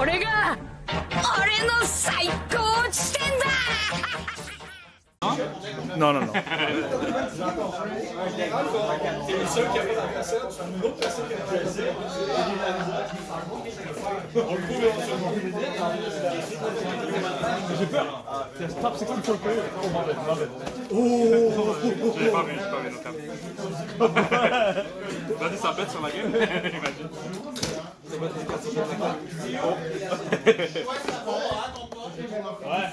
れが俺の最高地点だ Non, non, non. J'ai peur. C'est Stop 64 player. Oh, mauvais, mauvais. Oh, j'ai pas vu nos câbles. Vas-y, ça pète sur la gueule. Imagine. Ouais.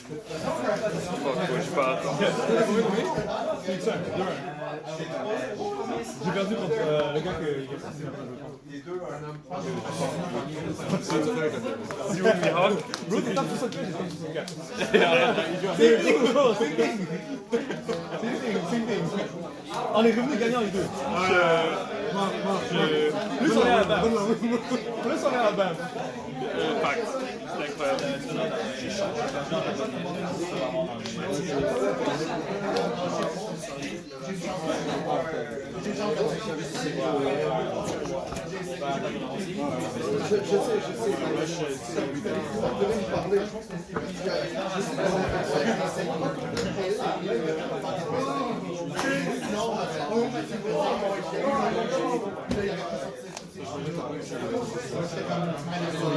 Je pas attendre. J'ai perdu contre le gars qui a passé Si vous Mihawk. Bro, t'es top 64, j'ai top 64. Same thing. On est revenu gagnant les deux. Plus on est à la BAM. Plus on est à la BAM. Fact. C'est incroyable.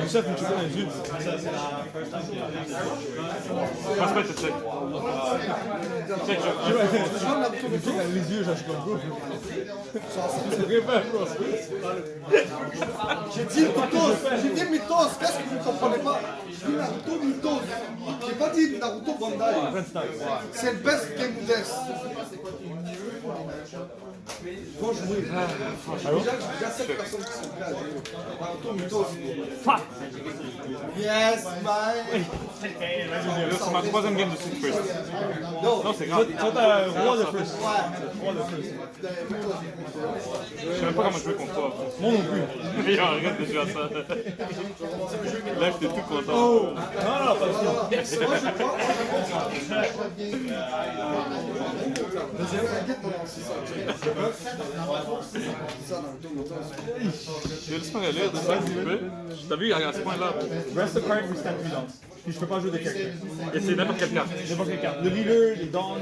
Youssef, tu connais les yeux. Passe pas, check. Check, les yeux, j'ai comme bro. C'est vrai, bro. J'ai dit mythos, qu'est-ce que vous ne comprenez pas? J'ai dit Naruto mythos. J'ai pas dit Naruto Bandai. C'est le best game death. Faut jouer. Déjà 7 personnes qui sont prêtes à jouer. Naruto mythos. Fuck! Yes, man! C'est ma troisième game de Street First. Non, c'est grave. Toi, t'as roi de first. Roi de first. Je sais même pas comment jouer contre toi. Moi non plus. Yo, regarde de jouer à ça. Là, j'étais tout content. Oh! Non, pas de ça. Moi, je crois. Je vais laisser relire de ça un petit peu. T'as vu, à ce point-là. Rest the card, we stand freelance. Puis je peux pas jouer de caractères. Et c'est n'importe quelle carte. N'importe quelle carte. Le leader, les dons, le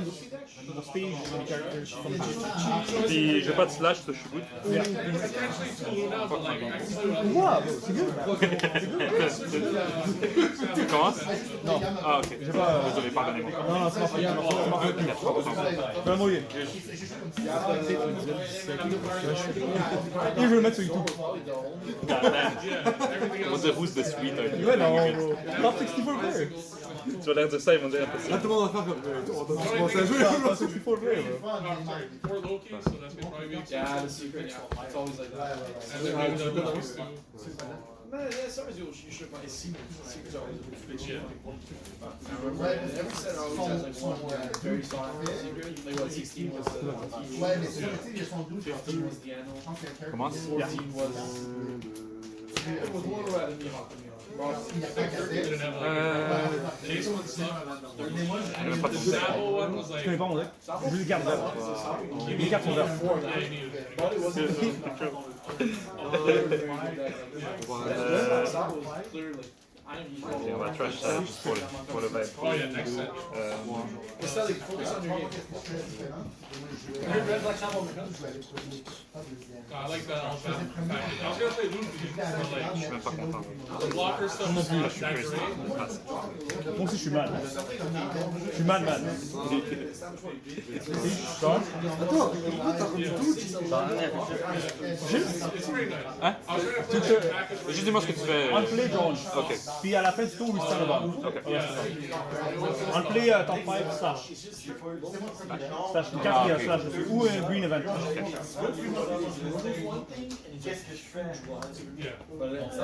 stage, les caractères. Puis j'ai pas de slash, ça je suis good. Yeah. Wow, c'est good. Tu commences? Non. Ah, ok. J'ai pas. Désolé, pardonnez-moi. Non, c'est ma faute. Fais un Mulligan. Et je vais le mettre sur YouTube. On va dire who's the sweet. Ouais, non, bro. Top 64 player. Tu vas l'air de ça, ils vont dire impossible. Là, tout le monde va faire comme. On va commencer à jouer. Top 64 player, bro. Yeah, the secret. Yeah, it's always like that. And then man, yeah, sometimes you should find secrets are always legit. Every set always has like one very strong secret. Like what 16 was the 15 was the annual. Commence? 14 was it was one where the Mihawk. Je connais pas mon deck. Je les garde là. Les cartes sont vertes. Okay, on va trash ça juste pour le vibe. Oh yeah, next set. It's like focus on your game. I like that. I was gonna play Lucci, but like Je suis même pas content. the blocker stuff is not that great. Moi aussi je suis mal. Je suis mal. Attends, pourquoi t'as remis tout? It's pretty nice. Hein? I was trying to play like package. Juste dis-moi ce que tu fais. On play jaune. Ok. Puis à la fin du tour, we stand about. On play top 5 slash. Slash, une carte qui a slash dessus. Ou un green event. Yeah. But that's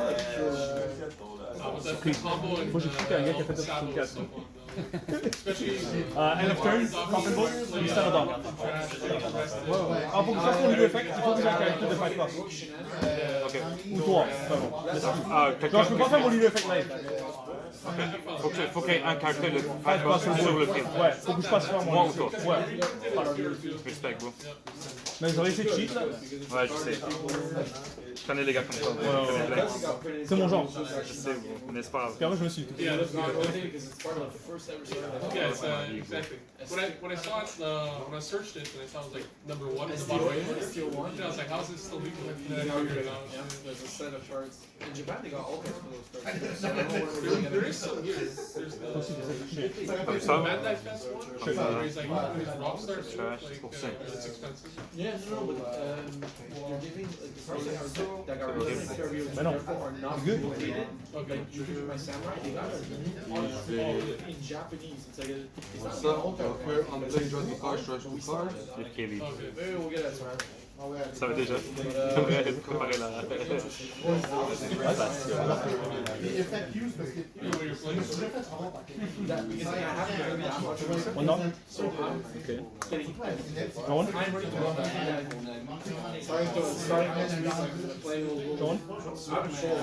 the combo and Moi j'ai cru qu'il y a un gars qui a fait ça sur le 4. especially End of turn, coffin bolt, we stand about. Ah, faut que je fasse mon leader effect, il faut que j'ai un caractère de 5 passes. Ok. Ou 3. Ah, Non, je peux pas faire mon leader effect live. Faut qu'il y ait un caractère de 5 Sur sur le prix. Ouais, faut que je passe faire mon Moi ou leader toi? effect. Ouais. Respect, bro. Mais j'aurais essayé de cheat là. Ouais, je sais. Je connais les gars comme ça. Je connais plein. C'est mon genre. Je sais, n'est-ce pas? Puis après, je me suis tout. Yeah, that's not one thing because it's part of the first ever started. Yeah, it's, exactly. When I saw it, when I searched it, and I saw it was like number 1 at the bottom right, Still one. I was like, how is this still legal? And then I figured it out. Yeah, there's a set of cards. In Japan, they got all kinds of those cards. So I don't know what we're really There gonna is some here. There's Comme the ça? Mad Knife Fest one. Where he's like, his Rockstar suit, Trash, like, pour ça. it's expensive. Yeah, no, but you're giving like the cards that got released in Caribbean, Mais non. therefore are not Good. related. Okay. Like you my samurai, they got it in Japanese. It's like it's not Ça, on peut en play draw two cards, trash two cards. Le Kelly. Okay. Maybe we'll get that tomorrow. Ça va déjà. J'aimerais préparer la. You know what you're playing? That because I haven't done that much research. One knock. So I'm getting Draw one. I'm ready to go back and starting next week, I'm gonna play a little. Draw one. I'm sure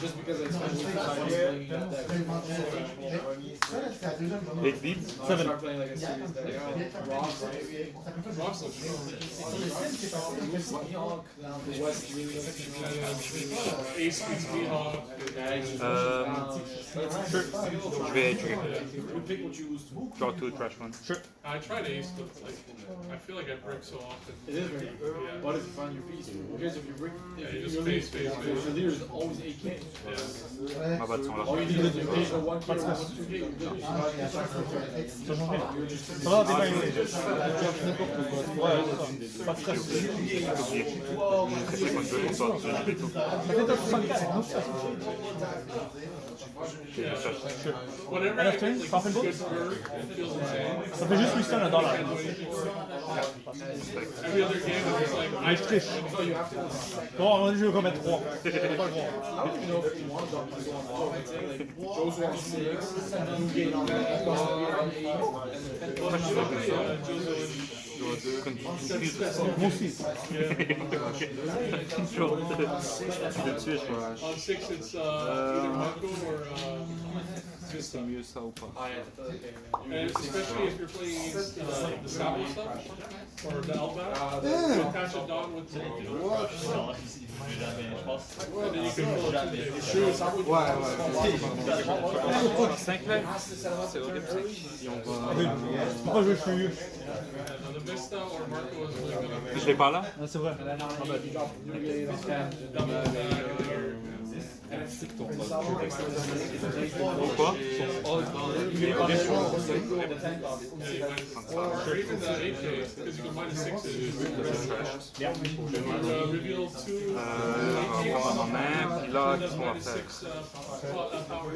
just because I spent weeks playing that deck. 8 deep. I'm gonna start playing like a serious deck. Rocks, Rocks looks Mihawk, the West really Ace beats Mihawk. Je vais trigger. You pick what you lose to. Draw 2, trash 1. Sure. I tried Ace, but like, I feel like I break so often. It is very good. What if you find your piece? Who cares if you break? Yeah, If you just your face, leader face. your leader is always 8K. Yeah. Ma batte sont là. All you need is to pay for 1K or 2K. You're good. Ça change rien. Ça va, t'es pas une. Ouais, c'est ça. Pas de stress. C'est 52 pour toi. Ça fait top 64. Non, ça. Whenever End I of turn, get like half and good bolt. bird, it feels insane. Ça fait juste 8 stun à dollar. Every other game is just like, Mais je triche. Bon, on dit je vais remettre 3. I don't even know if you want to drop this on 4. I'd say like Joe's on 6, you get on that, you on 8, and then well, you don't play Jozo Moi aussi. Toujours de tuer, je crois. on 6 it's either Marco or C'est mieux ça ou pas? and especially if you're playing against the Sabo stuff or the Outback, you attach it down with the and then you can pull it to the Sure, Sabo. Ouais, ouais. 5 là? C'est horrible. Et on va. Pourquoi je suis mieux? the Vista or Marco is really good. Je l'ai pas là? Ah, c'est vrai. Pourquoi? Or even the 8K, because you can minus 6 Yeah. reveal 2 On va prendre en main, puis là, qu'est-ce qu'on va minus faire? 6 power.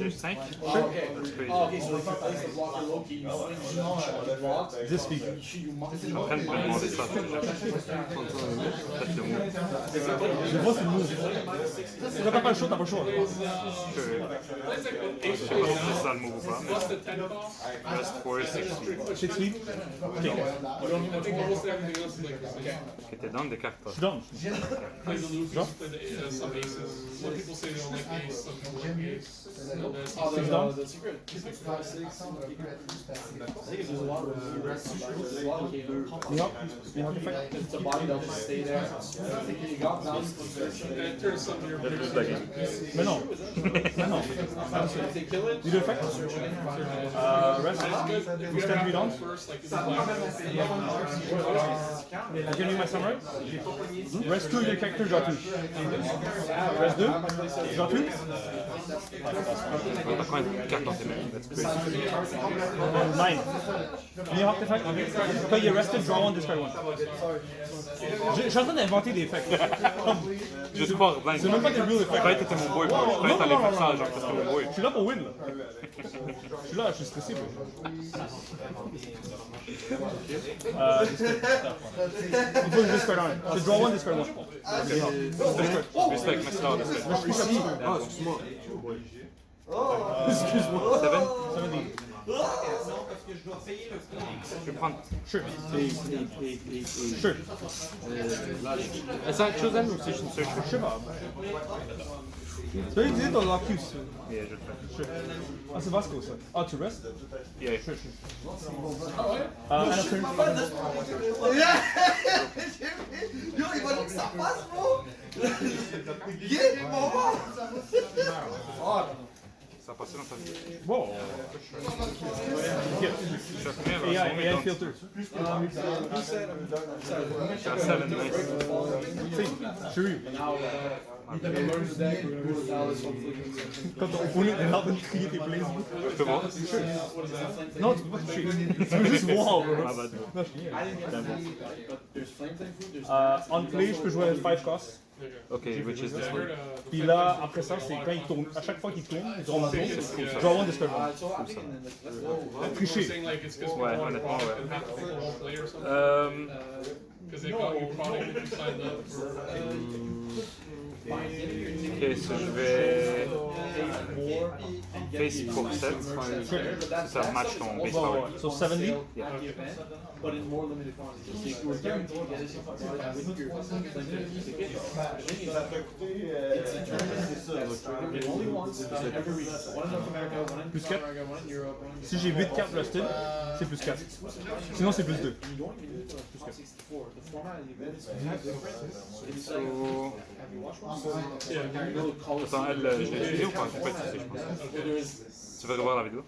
J'ai 5? Okay, so if you place the blocker low key, you swing blocks. This speed. Je suis en train de me demander ça. Peut-être le mot. Je vois c'est le move. Quand t'as pas le choix, t'as pas le choix. Plays like with Je ace sais pas si jack c'est ça le move ou pas. plus the 10 call. Rest 4, 6. 6 speed. I think almost everything else is like this. Qui était dans des cartes. Je suis down. Play the Luffy, play the, some aces. Some people say they don't like ace, some people like ace. The secret. 5-6. I think there's a lot of there's a lot of Mihawk. Mihawk effect. it's a body that'll just stay there. I think you got down to And it turns some of your Mais non. Mais non. if they kill it. You do effect? Rest. If you Stand ever me down. have first, like in the black, I can use my samurai. Rest 2, your character, draw 2. Rest 2, draw 2. T'as combien de cartes dans tes mains? That's crazy. 9. Mihawk effect. Quand il est rested, draw 1, discard 1. Je suis en train d'inventer des effects. Je suis pas blind. C'est même pas des real Je effects. croyais que t'étais mon boy. Je croyais que t'allais faire ça, genre, parce que mon boy. Je suis là pour win. Là. Je suis là, je suis stressé. Il faut que je discard 1. Je draw 1, discard 1. Respect, mais c'est là. Ah, excuse-moi. Excuse-moi. 7? 17. Je vais prendre. Sure. Sure. Est-ce que chose elle ou c'est juste une seule Je sais pas. Tu peux utiliser ton lock-use. Yeah, je le fais. Sure. Ah, c'est Vasco ça. Ah, tu restes? Yeah. Sure. Yo, il va dire que ça passe, bro! Yeah, maman! Ça a passé dans ta vie. Wow. Je suis à combien là? AI filter. Je suis à 7, nice. Chérie. Learn the deck, we're gonna go to Dallas, hopefully. Quand ton opponent est en train de crier tes plays. Je peux voir? What is that? Non, tu peux pas toucher. Tu peux juste voir, bro. Ah bah, I didn't get that. But there's flame flame food, there's On play, je peux jouer 5 costs. ok, which is this one? Puis là, après ça, c'est quand il tourne. À chaque fois qu'il tourne, durant ma tour, je dois avoir un discover. so I'm thinking then like let's go. Tricher. Saying like it's because Ouais, honnêtement, ouais. half the people won't play or something. Because they got you product if you signed up for. Ok, so je vais face pour 7. Ça match ton base power. So 70. Yeah. But in more limited quantities. You were guaranteed to get it with your flame flame ticket. The thing is, it's a tournament it only once every week. One in North America, one in Plus South America, one in Europe, one in Si j'ai 8 cartes rested, c'est plus 4. Sinon, c'est plus 2. You don't even need to like plus 64. The format of the event is different. It's like, So... have you watched one? Yeah. You know the color. Attends, elle, je l'ai utilisée ou pas? J'ai pas utilisé, je pense. Tu veux revoir la vidéo?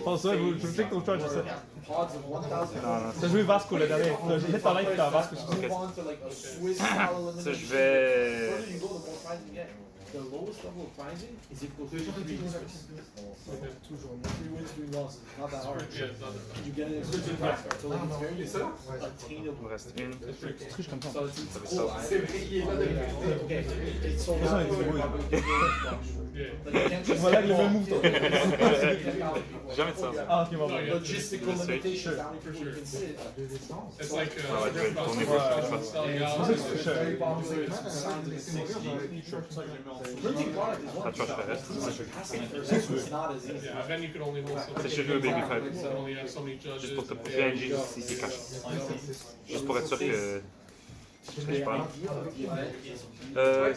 Pense ça, je check ton charge, je sais. Pods of 1000. T'as joué Vasco le dernier. T'as joué ta life, t'as Vasco. Move on to like a Swiss style elimination. Ça, je vais... The further you go, the more prizes you get. The lowest level of prizing is equal to 3 wins. 3 wins, 3 losses. Not that hard. Yeah, it's not that You get an exclusive prize card, so like it's very Il attainable. me reste une. Triche comme ça. So it's cool. Okay, it's so Ça, il est débrouillé. Yeah. Voilà le même move, toi. Jamais de ça. Ah, ok, bon. Logistical limitations down for sure. It's like Ouais, je vais le tourner pour Gala. Very popular. It's signs of the 6G. Printing product is one Ah, tu vois, je fais reste. it's not as easy. Yeah, then you could only hold so C'est many. chez le Baby You 5. can only have so many judges. Juste pour te PNG si c'est caché. Juste pour être sûr que... Je parle.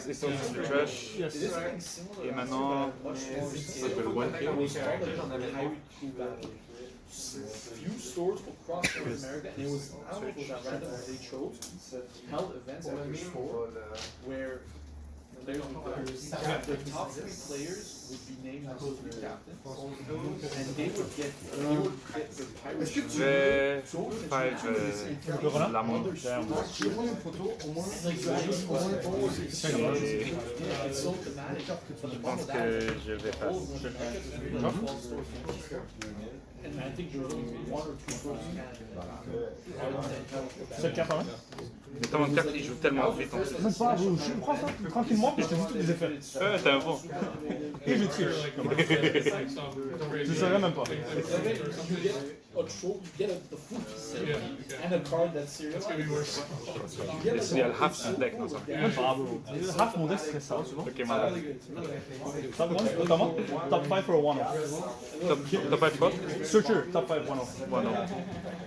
Et ça, c'est le trash. Yes. Et maintenant... Ça s'appelle OnePiece. Few stores across North America, and it was, I don't know if it was that random or they chose, held events at their store where players would go. The top 3 players would be named as the captains, and they would get the Pirates. Je vais faire la montre. It's so thematic. Je pense que je vais faire... And I think there's only 1 or 2 stores in Canada. Cette carte là. Mais ton carte, il joue tellement vite. En fait. Même pas, bro. Je prends ça tranquillement, puis je te dis tous les effets. T'es un bon. Et je triche. Je saurais même pas. You get a troll, you get the food and a card that's serious. It's gonna be worse. Il y a le half son deck dans ça. Même pas, bro. Half mon deck serait ça, tu vois. Ok, malade. Top 1, notamment. Top 5 for a one-off. Top 5 quoi? Searcher, top 5 one-off. Wano.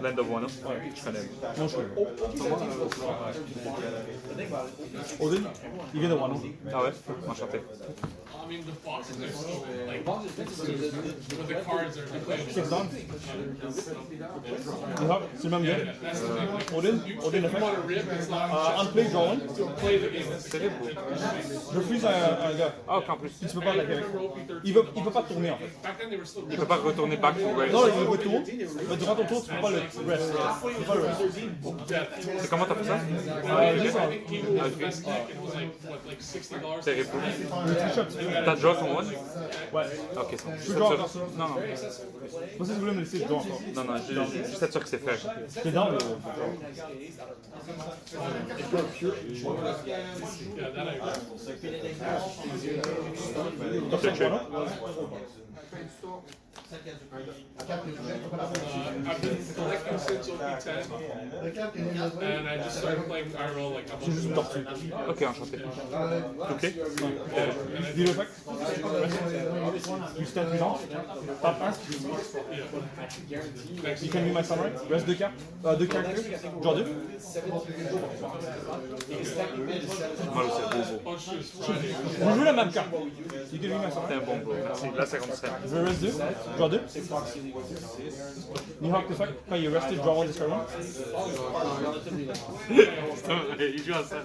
Land of Wano. Je connais. Non, je connais. Oden, il vient de one-off. Ah ouais? Enchanté. I mean, the boxes are so like, but the cards are completely. C'est done. C'est le même Yeah, game. that's the thing. Like, Oden, you, Oden if you effect. want to rip, it's not. Unplay, draw one. Play the game. It's Terrible. Je refuse un gars. Ah, ok, en plus. Tu peux pas l'attaquer avec. Il peut pas tourner en fait. Back then, they were still. Il peut pas retourner back to race. Non, il retourne. Mais durant ton tour, tu peux pas le rest. Tu peux pas le rest. C'est comment t'as fait ça? Juste en- He moved his best deck. It was like what, like $60. Terrible. le triche un petit peu. T'as draw ton one? Ouais. Ok, c'est bon. Je peux jouer encore ça. Non, non. Moi, si vous voulez me laisser, je dois encore. Non, non, je suis juste sûr que c'est fait. T'es dans le. Yeah, that I agree. Top 5 one-off. I've been collecting since OP10, and I just started playing IRL like a month ago. Ok, enchanté. Ok. Dis le fact. You stand puissant. Top 1. You can be my samurai. Reste 2 cartes. 2 characters. Genre 2. Mal au cerveau. Je joue la même carte. You can be my T'es samurai. un bon bro, merci. Là, ça commencerait. Je vais reste 2. Genre 2. Mihawk the fact. Quand il est resté, draw 1, discard 1. Il joue à ça là.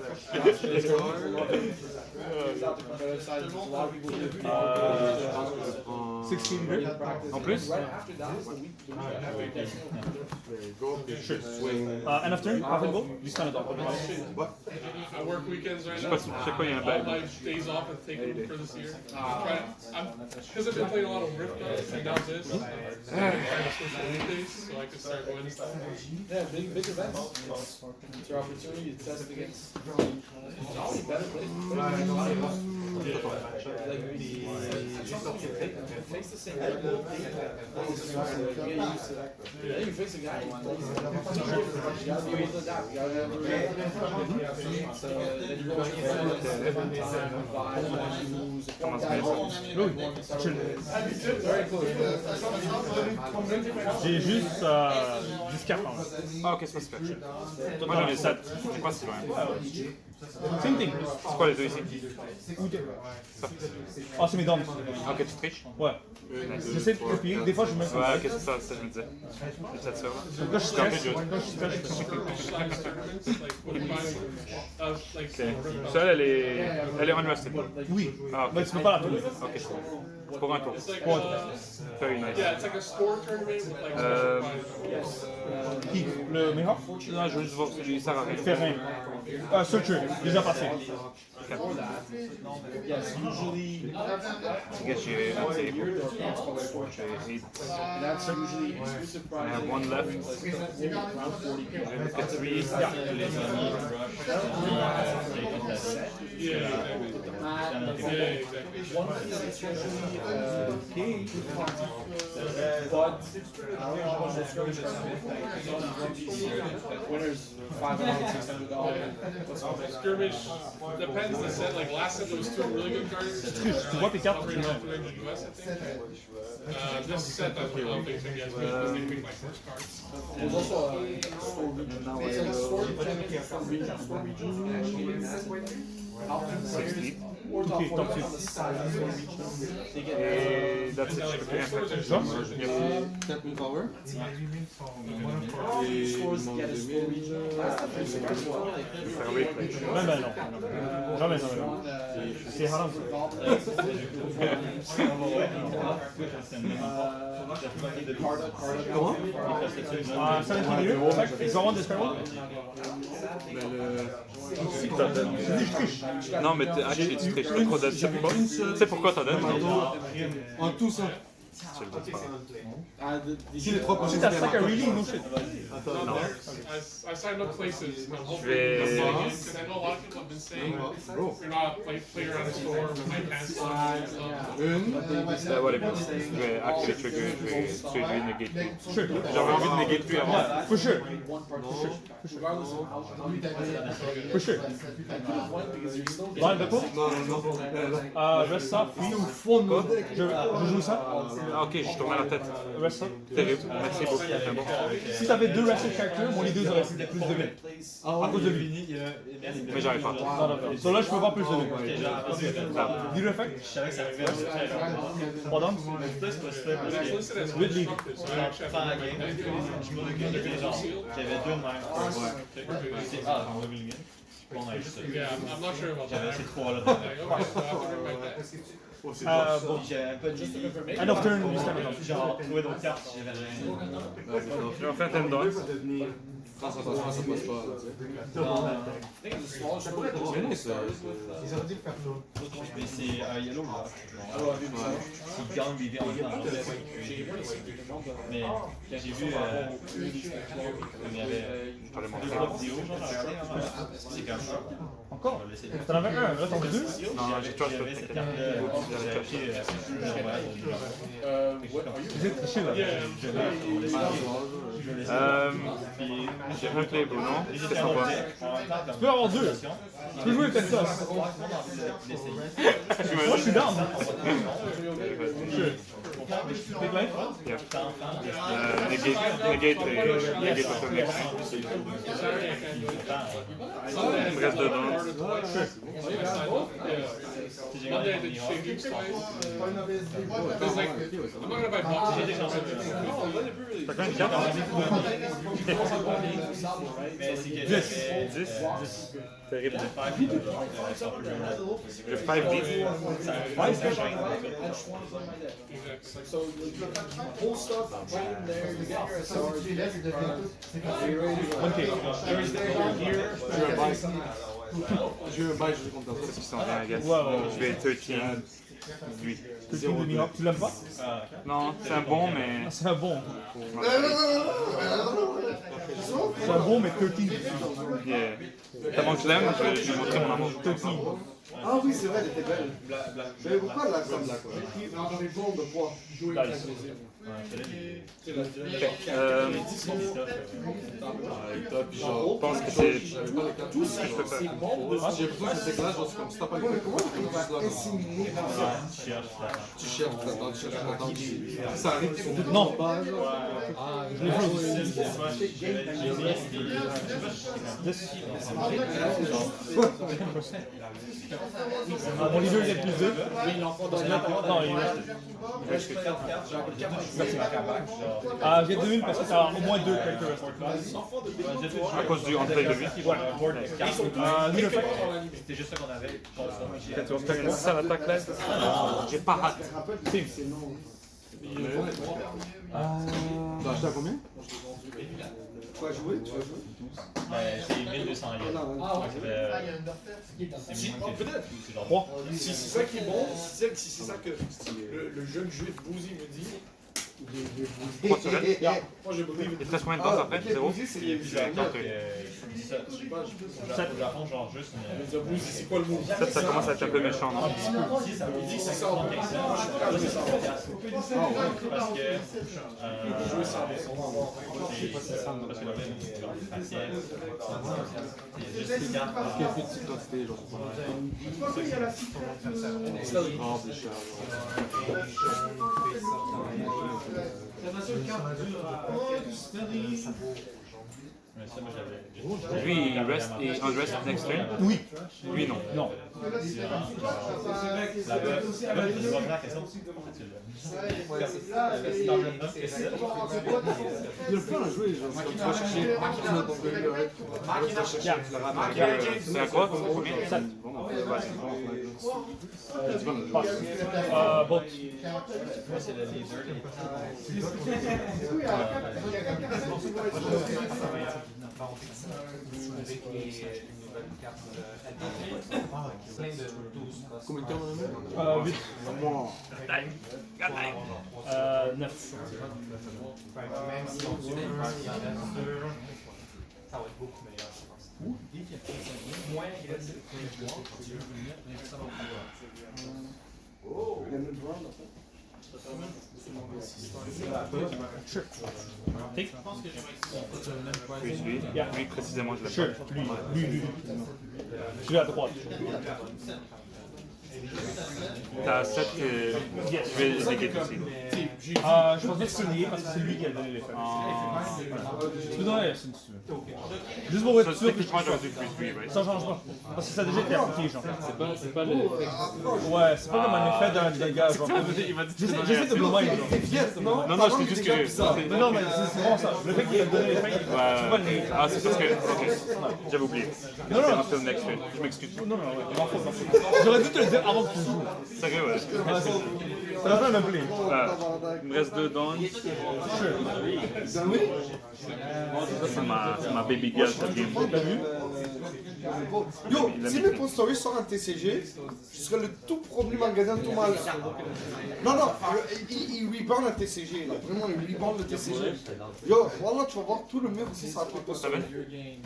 16 grip. En plus, End of turn. Half and go. You stand it up. I work weekends right je sais now. pas si je sais quoi, il y a un All bail. my days off and take them for this year. Because I've been playing a lot of Rift cards and now this, I'm trying to switch to weekdays so I can start winning stuff. Yeah, big events. It's your opportunity to test against probably better players. Face the same level. Yeah, you face a guy. You gotta be able to adapt. You gotta be so then you go with your very close. J'ai juste 10 cartes en main. Ah, ok, c'est pas super. Moi j'en ai 7. C'est pas si loin. Same thing. C'est quoi les deux ici? Ah, c'est mes dents. Ah, ok, tu triches? Ouais. J'essaie de copier. Des fois, je me mets. Ouais, ok, c'est ça, je me disais. C'est peut-être ça. Quand je stresse, Comme quand je stresse, Ok. Celle, elle est unrested. oui. Ah, ok. Mais tu peux pas la tourner. Ok. Pour un tour. It's like, Very nice. yeah, it's like a score tournament with like special prizes. Qui? Le Mihawk? Non, je veux juste voir celui, il sert à rien. Il fait rien. Searcher, déjà passé. Yes, usually I guess j'ai un table. J'ai 8. that's usually exclusive I prize. have 1 left. Around 40 people. Je vais mettre 3. Yeah, exactly. One thing that's usually but I don't know how much the skirmish winners $500, $600. Skirmish depends the set. Like last set there was 2 really good cards. Tu vois tes cartes? $300 US, I think. This set I'm facing against me because they picked my first cards. There's also a store region. It's like a store region from region. Store region actually top 2 players or top 4 on the side of the store region. They get Et that's it, je peux plus rien faire. Captain Power. stores get a store region. Last time they surprised me, like Faire replay. Ben non. Jamais, jamais. C'est haram. Comment? 17 minutes. Ils ont un discard 1. Non, mais actually, tu triches, t'as trop d'aide. Tu sais pourquoi t'as d'aide? En tout ça. Tu le vois pas. Si les 3 Si prochaines t'as stack a really, no shit. I signed up places. I'm hoping vais- because I know a lot of people have been saying you're not player on the store with my pants on and stuff. Ouais, je vais activer trigger, je vais tuer lui, negate lui. J'avais envie de negate lui avant. For sure. regardless of how For sure. LawBepo? Reste ça, puis je joue ça. Ah, ok, je tournais la tête. Reste ça. Terrible. Merci beaucoup. C'est bon. Si t'avais 2 rested characters, mon les 2 auraient plus de 1000. À cause de lui. Mais j'arrive pas. Non. So là, je peux pas plus de 1000. Dis le fait. Pas d'homme. It's listed as unstructured, so I actually have to write that down. J'avais 2 de même. Ah, Mulligan. Yeah, I'm not sure about that. J'avais ces 3-là. Okay, so I have to write that. Bon. J'avais pas de End of turn, you stand it up. genre trouvé d'autres cartes, j'avais rien. Je vais en faire un ten dots. Ça passe pas. Mais c'est un yellow là. Il gagne BV en même temps. Mais quand j'ai vu, il y avait Je t'allais 2 montrer. vidéos, j'ai regardé, c'est comme ça. Encore? T'en avais un, là t'en as deux? Non, non, j'ai toujours fait Cette carte-là, j'avais cherché Vous êtes triché là. J'ai un play Bruno, c'est sympa. Tu peux avoir deux. Tu peux jouer peut-être ça. Moi je suis down. Big life? Yeah. Negate automatique. Il me reste deux dons. Monday I did shaving twice. Because like, I'm not gonna buy boxes. T'as quand même une carte? 10. 10. Terrible. J'ai 5 beats. So you pull stuff, put it in there, you get your SRs, you're ready to go. Ok. Je vais un bail, je vais contre C'est ce qui s'en vient, I guess. Ouais. Je vais 13, 8. Tu de Mihawk, tu l'aimes pas? Non, c'est un bon, mais. C'est un bon. C'est un bon, mais 13. Yeah. Tellement que je l'aime, je vais montrer mon amour. 13. Ah oui, c'est vrai, elle était belle. Mais pourquoi la comme là quoi? Dans les bombes de poids. Je pense que c'est tout ce que je peux faire. J'ai l'impression que c'est là, genre, comme si t'as pas le Comment il va inséminer comme ça? tu cherches, t'attends, ça arrive, ils sont tous Non. en bas, genre. Je l'ai vu aussi. Mon leader il est plus 2. Non, il reste. Ah, j'ai 2000 parce que t'as au moins 2 characteristics. À cause du on-play de lui. Ouais. Leader fait. C'était juste ça qu'on avait. Tu vas faire une sale attaque là? J'ai pas hâte. Team. T'as acheté à combien? Tu vas jouer? Tu vas jouer? C'est 1200 yens. Peut-être. C'est genre 3. Si c'est ça qui est bon, si c'est ça que le jeune juif Bouzy me dit, Pourquoi tu restes? moi je believe Il te reste combien de temps après? 0? c'est ça. Au Japon, genre juste une. Bouzy, c'est quoi le mot? Ça commence à être un peu méchant. Non? Il dit que c'est ça. Moi je suis prêt à jouer ça. Parce que. Jouer ça. Parce que le même, c'est facial. Il y a juste des cartes. Quelle petite quantité, genre. Oh, c'est cher, Mais ça, moi j'avais. Lui, il reste et on reste next turn? Oui. Lui, non. Non. Là-bas, je dois faire la question. Il y a le fun à jouer, genre, c'est comme tu vas chercher, tu vas chercher le ramat. C'est un quoi? Combien? 7. Bon, ouais, c'est bon, Bon. Moi, c'est le leader. Combien de temps on a mis? 8. Moi. 9. Même si on tue les parties, ça va être beaucoup meilleur, je pense. Moins agressif. Plus lui. Lui, précisément, je Sure. l'aime pas. Lui. Je suis à droite. T'as 7 que je vais negate aussi. Je pense bien que c'est lié parce que c'est lui qui a donné les feuilles. Tu peux donner la signe si tu veux. Juste pour être Ça, sûr que techniquement, j'aurais dû plus lui, right? ça change pas. Parce que ça a déjà été appliqué, genre. C'est pas le. Ouais, c'est pas comme un effet d'un gars, genre. Il m'a dit que tu J'essaie donnais de la blâmer, genre. Non, je fais tout ce que j'ai. Non, mais c'est vraiment ça. Le fait qu'il a donné les feuilles, tu peux pas le nier. Ah, c'est parce que. Ok. J'avais oublié. Non, non. C'est next turn. Je m'excuse. Non, ouais, m'en fous. J'aurais dû te le dire avant que tu joues. Sérieux, ouais. Ça va faire le play. Il me reste 2 dons. Ça, c'est ma baby girl, ça vient. T'as vu? Yo, si mes post stories sortent en TCG, je serai le tout premier magasin tout mal. Non, non, il reborn en TCG, là. Vraiment, il reborn le TCG. Yo, voilà, tu vas voir tout le mur ici, ça va être post stories.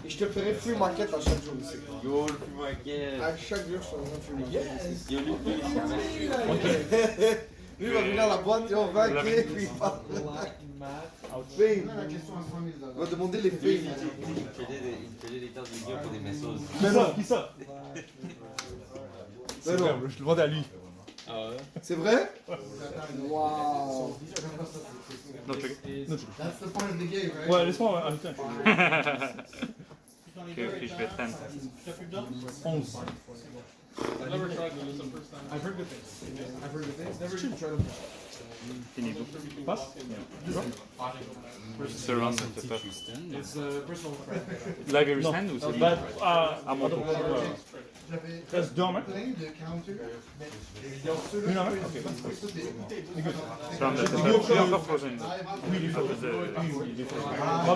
Et je te ferai free market à chaque jour ici. Yo, le free market. À chaque jour, je te ferai free market. Yo, le free market. Ok. Lui, il va venir à la boîte et on va créer, puis il parle. Fame. On va demander les fames. Il faisait des cartes de guerre pour des messos. Mais non, qui ça? C'est vrai, je te demandais à lui. C'est vrai? Waouh. Non, tu Ouais, laisse-moi ajouter un peu. Ok, je fais 10. 11. I've never tried it, it's the first time. I've heard good things. I've heard good things. Never even tried them. Fini. Passe? Ce round, ça me fait peur. It's personal friend. Live every stand ou c'est Bah, à mon tour? Reste 2 en main. Plein de counters, mais Une en main? Ok. Ce round, c'est pas plus encore prochain. Oui, il est fort.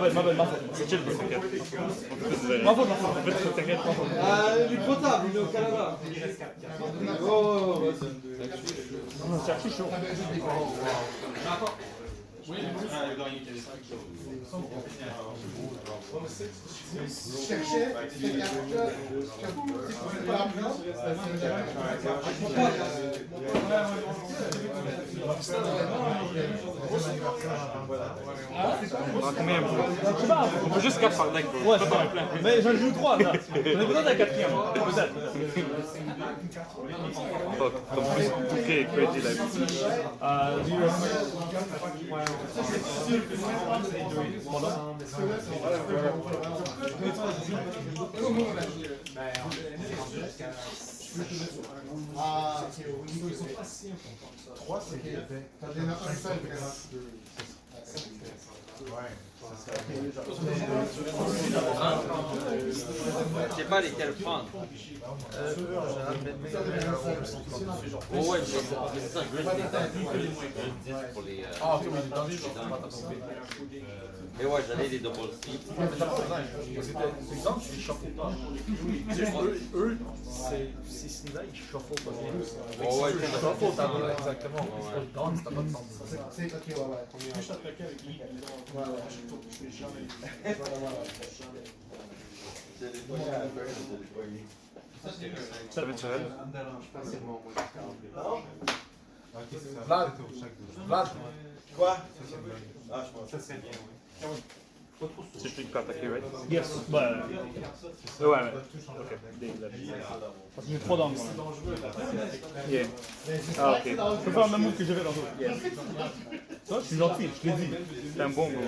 Ma faute. C'est chill, t'inquiète. Ma faute. T'inquiète. il est potable, il est au Canada. Oh, C'est archi chaud. On a combien? On peut juste 4 par deck, bro. Ouais, c'est pas plein. Mais j'en joue 3 là. J'en ai besoin d'un 4ème. Peut-être. Fuck, comme plus bouquet et crazy live. Je sais pas lesquels prendre. Oh ouais, c'est ça, je veux pour les... Mais ouais, j'allais les double sleeves. Exemple, tu les shuffles pas. Eux, ces signes-là, ils shufflent pas bien. Oh ouais, tu shuffles ta main, exactement. Dans, ça n'a pas de sens. Ça va être sur elle? Vlad. Quoi? Si je peux attaquer, right? Yes. Bah, Ouais. Ok. parce que j'ai 3 dents. Yeah. Ah, ok. Je peux faire le même move que j'ai fait tantôt. Ça, je suis gentil, je l'ai dit. C'est un bon move.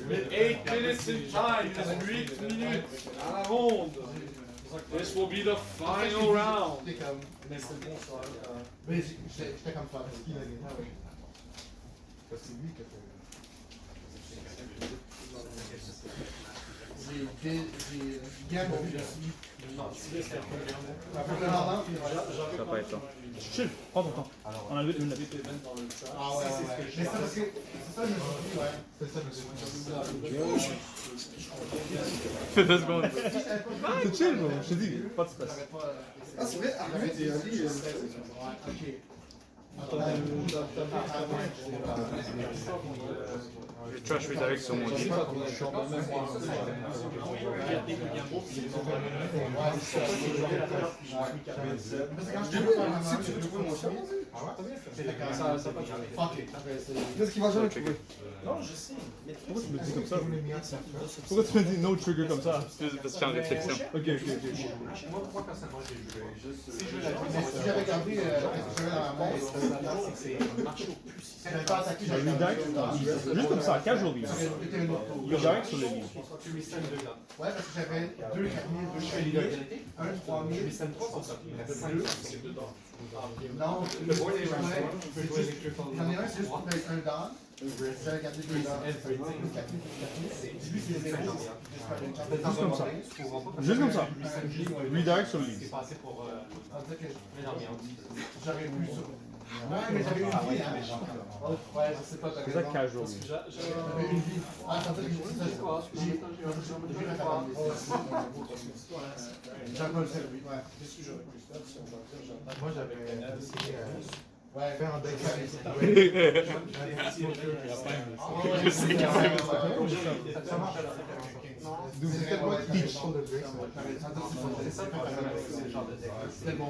8 minutes in time, il reste 8 minutes à la ronde. This will be the final round. Mais c'est bon, ça. Mais j'étais comme ça. Parce qu'il a gagné. Parce que c'est lui qui a fait. J'ai gagné aussi. Ça va pas être long. Chill, prends ton temps. On a le 8 minutes. Ah ouais. Mais c'est parce que c'est ça le jeu, ouais. C'est ça le jeu. Fais 2 secondes. C'est chill, bro. Je te dis, pas de stress. Ah, c'est vrai, arrête, j'ai dit. Ok. Je trash redirect sur mon lit. Si tu veux trouver mon chat, qu'est-ce qu'il va jamais trouver? Non, je sais. Pourquoi tu me dis comme ça? Pourquoi tu me dis no trigger comme ça? Parce que je suis en réflexion. Ok. Moi, personnellement, j'ai joué juste. Si j'avais gardé ce que j'avais dans la main, C'est marché au plus. j'avais pas attaqué, J'ai redirect, juste comme ça, casually. Redirect sur le livre. Ouais, parce que j'avais 2 carniers, 2 chevaliers. 1, 3000. Les scènes 3 sont sortis. Il y en a 5 c'est dedans. Non, Le board est vraiment. j'en ai un, c'est juste pour mettre un dard. J'ai regardé 2 dards. Lui, c'est les 0. Juste comme ça. Juste comme ça. Redirect sur le lead. C'est pas assez pour. J'aurais pu ça. Ouais, mais j'avais une vie, hein. Ouais, je sais pas, t'as C'est ça raison. casual. J'avais une vie. Ah, attends, c'est ça, j'ai J'avais pas le servi, ouais. Qu'est-ce que j'aurais pu faire si on va dire Moi j'avais essayé. Ouais, faire un deck carré. Je sais quand même. Ça marche à la fin. D'où c'était quoi Teach. C'est ça, c'est le genre de deck. C'est bon.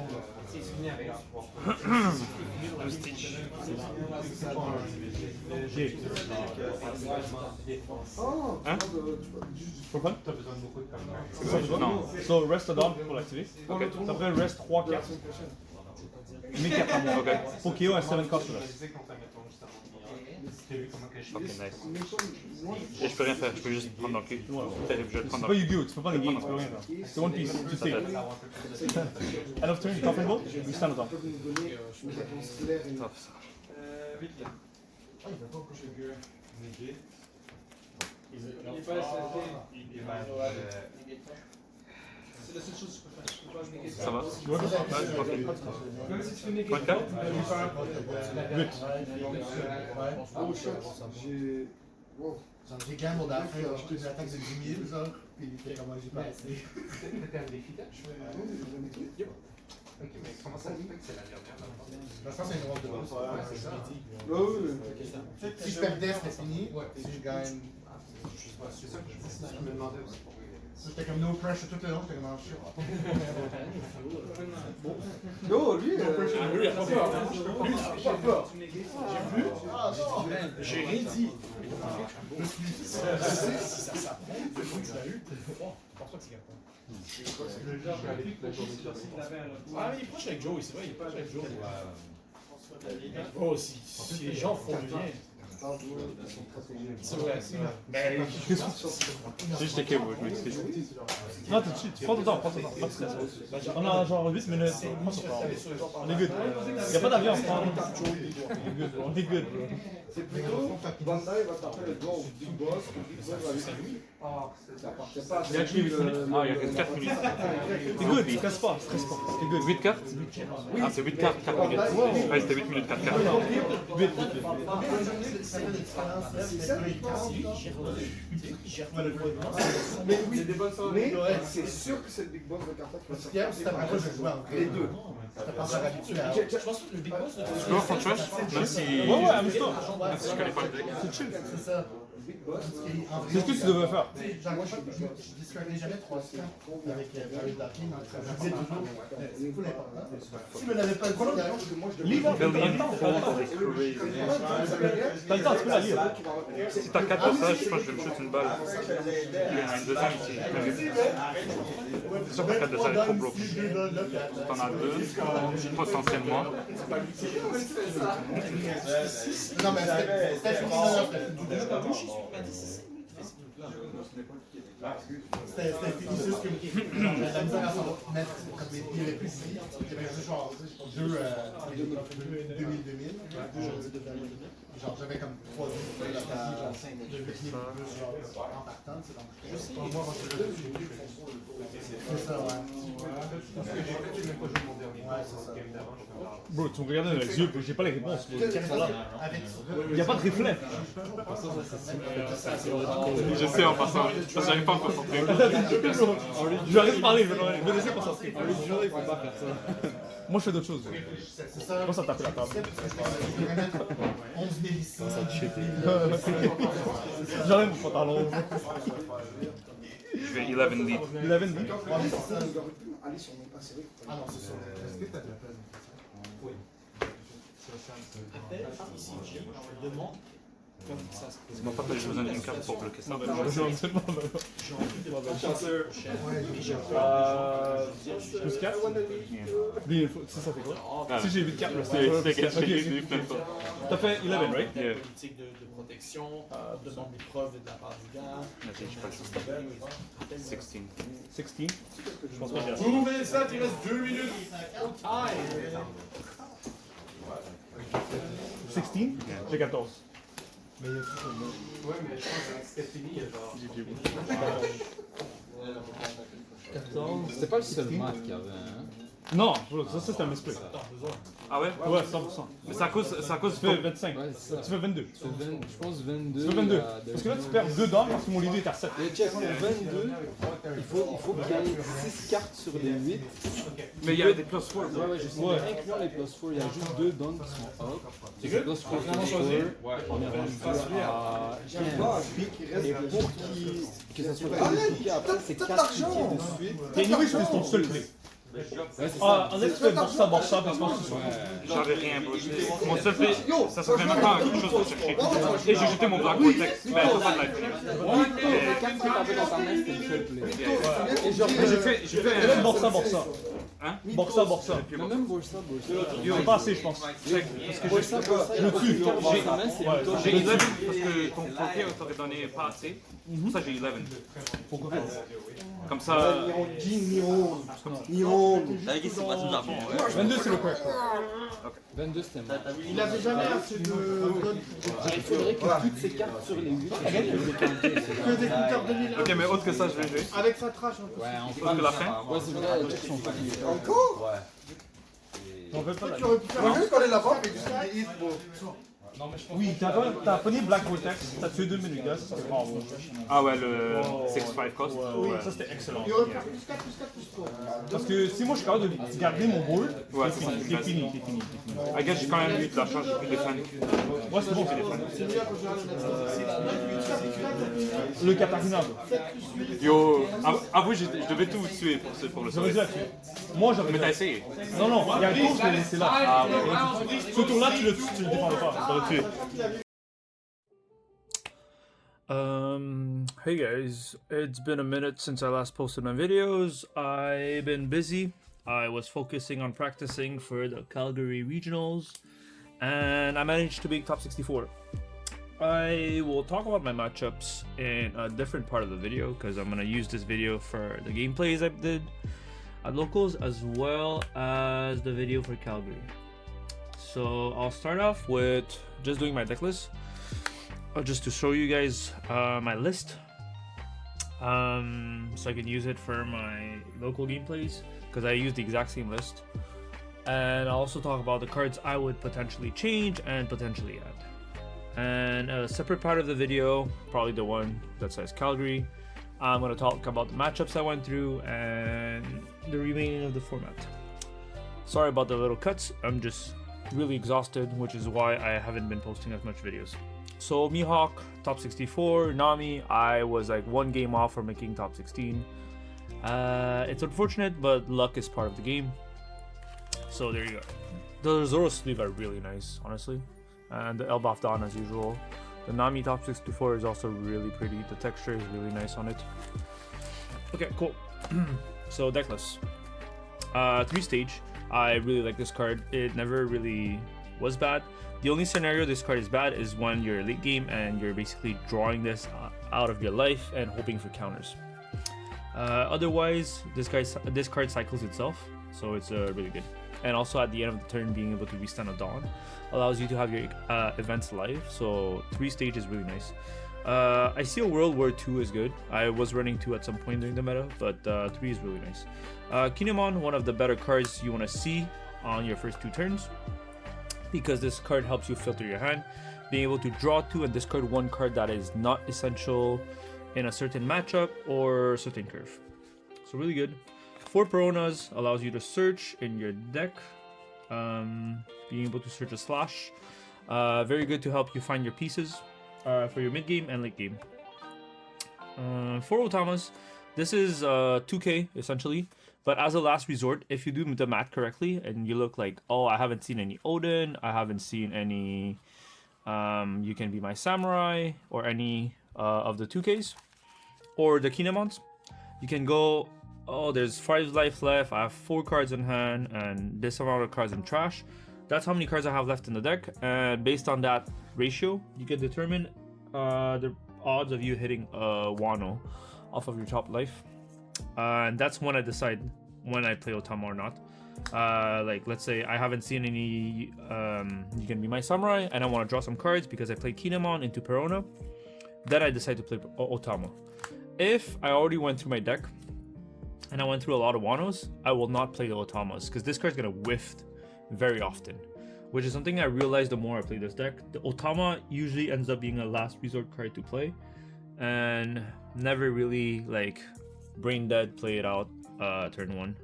C'est fini avec Un Stitch. Hein? Pourquoi? T'as besoin de beaucoup de cartes. Non. So, rest a down pour l'activer. Après, rest 3 cartes. Mes cartes à moi. Ok. Pour KO un 7 cost sur Je sais qu'on t'a mettons justement j'ai vu comment que je Ok, nice. Et je peux rien faire, je peux juste prendre dans le cul. Terrible, je vais le C'est prendre pas dans le cul. Yu-Gi-Oh! Tu peux pas les games, tu peux rien faire. C'est One Piece, tu sais. End of turn, top and go, you stand on top. Top, ça. C'est la seule chose que je peux faire. Je peux pas négatif. Ça va? Tu vois? Ouais, ok. Point de carte? 8. J'ai. Wow. J'ai quand même mon affaire, j'ai pris une attaque de 10 000, genre, puis comment j'ai passé. C'était un défi ok, mais comment ça se fait que c'est la dernière? Je pense que c'est une drôle de boss. Ouais, c'est ça. Si je perdais, c'était fini. Si je gagne. C'est ça que je me demandais aussi. J'étais comme no pressure tout le long, j'étais comme en shit. Yo, lui, Lui, il a pas peur. Lui, il a pas peur. J'ai vu. Ah non! J'ai rien dit. Si ça s'apprend, le coup que tu as eu, t'es fort. Je pense pas que c'est capable. Ah, mais il est proche avec Joey, c'est vrai, il est proche avec Joey. Oh, si les gens font le lien. C'est vrai, c'est vrai. C'est juste que je m'excuse. Non, tout de suite, prends ton temps, pas de stress. On a genre 8 minutes, on est good. Y'a pas d'avion, on est good, bro. c'est plutôt Bandai va taper le doigt au Big Boss, le Big Boss va lui dire. Ça appartient pas à Il y a actually 8 minutes. Ah, il y a que 4 minutes. T'es good, stress pas, t'es good. 8 cartes? Ah, c'est 8 cartes, 4 minutes. Ouais, c'était 8 minutes, 4 cartes. 8. C'est ça, Il gère pas le poids de masse. mais oui, mais c'est sûr que c'est le Big Boss de Carta qui va sortir. Hier, c'était après, je jouais en vrai. Les deux. T'as pensé à habitué à. Je pense que le Big Boss de Tu peux faire trash? Même si. Ouais, amuse-toi. Même si je connais pas le deck. C'est chill. C'est ça. C'est ce que tu devrais faire. Genre, je discardais jamais 3 cartes avec pirateking. Je disais toujours, c'est full important. Si me l'avais pas dit, Lis-la, t'as le temps, tu peux la lire. Si t'as 4 passages, je pense que je vais me shooter une balle. Il y en a une deuxième ici. C'est sûr que 4 de ça est trop broke. T'en as 2, potentiellement. non mais c'était fini c'était fini juste que j'avais la misère à s'en mettre comme il y avait plus ici. J'avais juste genre 2000. Genre j'avais comme 3 vies de la partie, genre 5 de 8 plus genre en partant. C'est donc moi c'est ça, ouais. Parce que j'ai même pas joué mon dernier game d'avant. Bro, tu me regardes dans les yeux, j'ai pas les réponses. Avec Y'a pas de réflexe. Je sais en passant, parce que j'arrive pas à me concentrer. Je vais arrêter de parler, je vais laisser concentrer. Moi je fais d'autres choses. c'est ça. Je pense à taper la table. 11 000 ici. J'enlève mon pantalon. Je vais 11 deep. 11 deep. Allez sur mon passé. Ah non, c'est ça. Est-ce que t'as de la place? Appelle ici, demande C'est moi pas que j'ai besoin d'une carte pour bloquer ça. Chanceux. Plus 4? Si ça fait quoi? Ah, Si j'ai 8 cartes, c'est c'est T'as fait 11, right? Yeah. Politique de protection, demande des preuves de la part du gars. Ok, je passe. 16. 16? Je pense pas que j'ai assez. Trouvez ça, il reste 2 minutes. Au time. 16? J'ai 14. Mais il y a tout le monde. Ouais, mais je pense que c'était fini, genre. 14. C'était pas le seul match qu'il y avait, hein? Non, ça c'est un misplay. Ah ouais? Ouais, 100%. Mais c'est à cause Tu fais 25. Ouais, c'est ça. Tu fais 22. Tu fais 20, je pense 22. Tu fais 22. Parce que là tu perds 2 dents parce que mon leader est à 7. Et check, pour 22, il faut qu'il y ait 6 cartes sur les 8. Mais il y a des plus 4. Ouais, ouais, je sais. Ouais. Incluant les plus 4, il y a juste 2 dons qui sont up. C'est plus 4 on est rendu à 15. Et pour que ça soit expliqué après, c'est 4 tickets de suite. Et anyway, c'est ton seul play. Ouais, c'est Ah, ça. en fait, tu fais Borsa, parce que je pense que J'avais rien bouché. Mon seul play, ça servait même pas à quelque chose pour chercher. Et j'ai jeté mon Black Vortex. Mais pas de life. Les 4 que t'avais dans ta main, c'était le seul play. Et genre, J'ai fait un. Borsa. Hein? Borsa. mais même Borsa. C'est pas assez, je pense. Borsa, Je le tue. J'ai 11 parce que ton poker t'aurait donné pas assez. Pour ça, j'ai 11. Pourquoi? Comme ça. 22, c'est le correct. 22, c'était moi. Il avait jamais assez de code. Il faudrait que toutes ces cartes sur les 8 soient décantées. Que des compteurs 2001. Ok, mais autre que ça, je vais jouer. Avec sa trash en plus. Ouais, en Autre que la fin. Ouais, c'est vrai, les checks sont pas Encore? On veut pas Tu aurais pu faire Moi, juste qu'on est là-bas, mais juste des hits, bon. Oui, t'as pogné Black Vortex, t'as tué 2 Mulligan, ça c'est vraiment bon. Ah ouais, le 6-5 cost. Oui, ça c'était excellent. Il aurait pu faire plus 4, plus 4, plus 3. Parce que si moi je suis capable de garder mon board, Ouais, c'est fini, c'est fini, c'est fini. I guess j'ai quand même eu de la chance, j'ai pu défendre. Moi c'est bon, C'est mieux quand je le Catarina. Yo, avoue, je devais tout tuer pour le J'aurais sauver. dû la tuer. Moi j'aurais Mais dû t'as la essayé. Non, non, il y a un tour, je l'ai laissé là. Ah ouais. Ce tour-là, tu le défendais pas, tu l'aurais tué. Hey guys, it's been a minute since I last posted my videos. I've been busy. I was focusing on practicing for the Calgary regionals, and I managed to make top 64. I will talk about my matchups in a different part of the video because I'm gonna use this video for the gameplays I did at locals as well as the video for Calgary. So I'll start off with just doing my deck list. Just to show you guys my list, so I can use it for my local gameplays because I use the exact same list, and I'll also talk about the cards I would potentially change and potentially add. And a separate part of the video, probably the one that says Calgary, I'm going to talk about the matchups I went through and the remaining of the format. Sorry about the little cuts, I'm just really exhausted, which is why I haven't been posting as much videos. So Mihawk, top 64, Nami, I was like 1 game off from making top 16. It's unfortunate, but luck is part of the game. So there you go. The Zoro sleeve are really nice, honestly. And the Elbaf Dawn as usual. The Nami top 64 is also really pretty. The texture is really nice on it. Okay, cool. So decklist. 3 stage. I really like this card. It never really was bad. The only scenario this card is bad is when you're late game and you're basically drawing this out of your life and hoping for counters. Otherwise, this card cycles itself, so it's really good. And also at the end of the turn, being able to restand a Dawn allows you to have your events live, so 3 stage is really nice. I see a world where 2 is good. I was running 2 at some point during the meta, but 3 is really nice. Kinemon, one of the better cards you want to see on your first 2 turns, because this card helps you filter your hand, being able to draw 2 and discard 1 card that is not essential in a certain matchup or certain curve. So really good. 4 Peronas allows you to search in your deck, being able to search a slash. Very good to help you find your pieces for your mid game and late game. 4 Otamas. This is 2k essentially, but as a last resort, if you do the math correctly and you look like, oh, I haven't seen any Oden, I haven't seen any You can be my samurai or any of the 2Ks or the Kinemons. You can go, oh, there's 5 life left, I have 4 cards in hand and this amount of cards in trash. That's how many cards I have left in the deck, and based on that ratio you can determine the odds of you hitting a Wano off of your top life, and that's when I decide when I play Otama or not. Like, let's say I haven't seen any you can be my samurai and I want to draw some cards because I play Kinemon into Perona, then I decide to play Otama. If I already went through my deck and I went through a lot of Wanos, I will not play the Otamas because this card's gonna whiff very often, which is something I realized the more I play this deck. The Otama usually ends up being a last resort card to play and never really like brain dead play it out turn 1,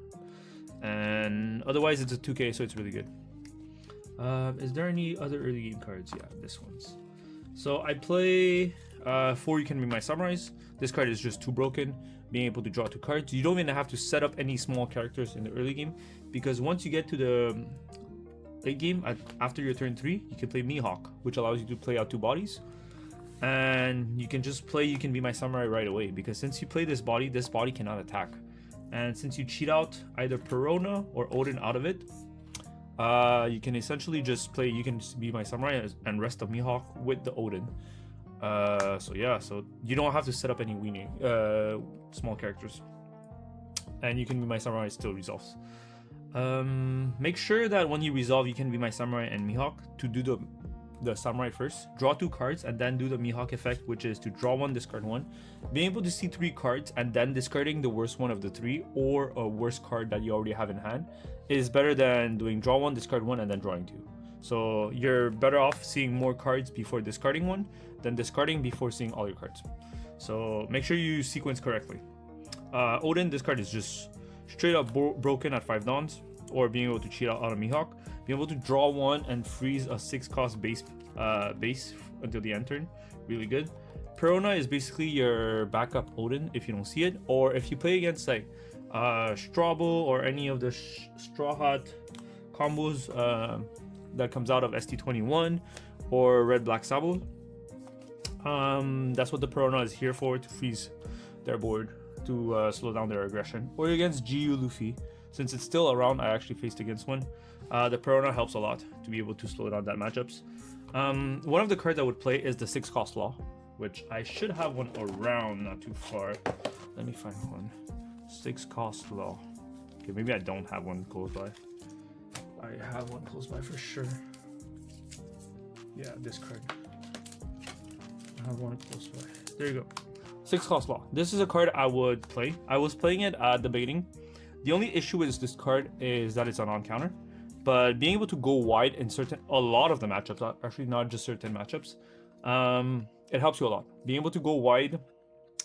and otherwise it's a 2K, so it's really good. Is there any other early game cards? Yeah, this one's. So I play 4 You Can Be My Samurais. This card is just too broken, being able to draw 2 cards. You don't even have to set up any small characters in the early game, because once you get to the late game, after your turn 3, you can play Mihawk, which allows you to play out 2 bodies. And you can just play You Can Be My Samurai right away, because since you play this body cannot attack. And since you cheat out either Perona or Oden out of it, you can essentially just play You Can Be My Samurai and rest the Mihawk with the Oden. So yeah, so you don't have to set up any weaning small characters, and You Can Be My Samurai still resolves. Make sure that when you resolve You Can Be My Samurai and Mihawk, to do the samurai first, draw 2 cards and then do the Mihawk effect, which is to draw 1, discard 1. Being able to see 3 cards and then discarding the worst one of the 3 or a worse card that you already have in hand is better than doing draw 1, discard 1 and then drawing 2. So you're better off seeing more cards before discarding 1 than discarding before seeing all your cards. So make sure you sequence correctly. Oden, this card is just straight up broken at 5 dawns, or being able to cheat out on a Mihawk. Being able to draw 1 and freeze a 6 cost base until the end turn, really good. Perona is basically your backup Oden if you don't see it, or if you play against like Strabo or any of the strawhat combos that comes out of ST21 or Red Black Sabo. That's what the Perona is here for, to freeze their board, to slow down their aggression. Or against Luffy, since it's still around, I actually faced against one. The Perona helps a lot to be able to slow down that matchups. One of the cards I would play is the 6 cost Law, which I should have one around, not too far. Let me find one. 6 cost Law. Okay, maybe I don't have one close by. I have one close by for sure. Yeah, this card. I have one close by. There you go. 6 cost Law. This is a card I would play. I was playing it at the beginning. The only issue with this card is that it's a non-counter. But being able to go wide in a lot of the matchups, actually not just certain matchups, it helps you a lot. Being able to go wide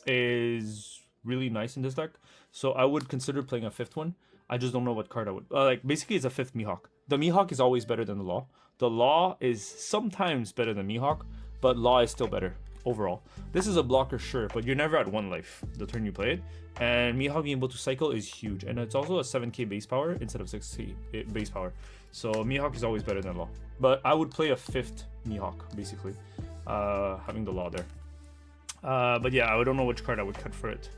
is really nice in this deck. So I would consider playing a 5th one. I just don't know what card I would. Basically, it's a 5th Mihawk. The Mihawk is always better than the Law. The Law is sometimes better than Mihawk, but Law is still better overall. This is a blocker, sure, but you're never at 1 life the turn you play it. And Mihawk being able to cycle is huge. And it's also a 7k base power instead of 6k base power. So Mihawk is always better than Law. But I would play a 5th Mihawk, basically, having the Law there. But yeah, I don't know which card I would cut for it.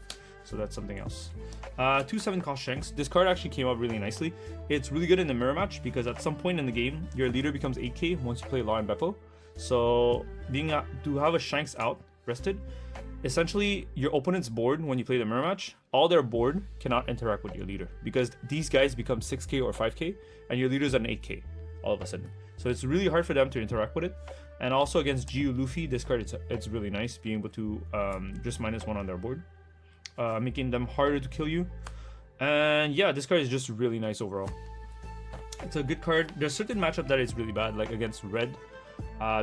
So that's something else. 2 7 cost Shanks. This card actually came out really nicely. It's really good in the mirror match because at some point in the game, your leader becomes 8k once you play Law and Bepo. So to have a Shanks out rested, essentially your opponent's board when you play the mirror match, all their board cannot interact with your leader because these guys become 6k or 5k and your leader's an 8k all of a sudden. So it's really hard for them to interact with it. And also against Luffy, this card it's really nice being able to just -1 on their board, making them harder to kill you. And yeah, this card is just really nice overall. It's a good card. There's certain matchup that is really bad, like against Red,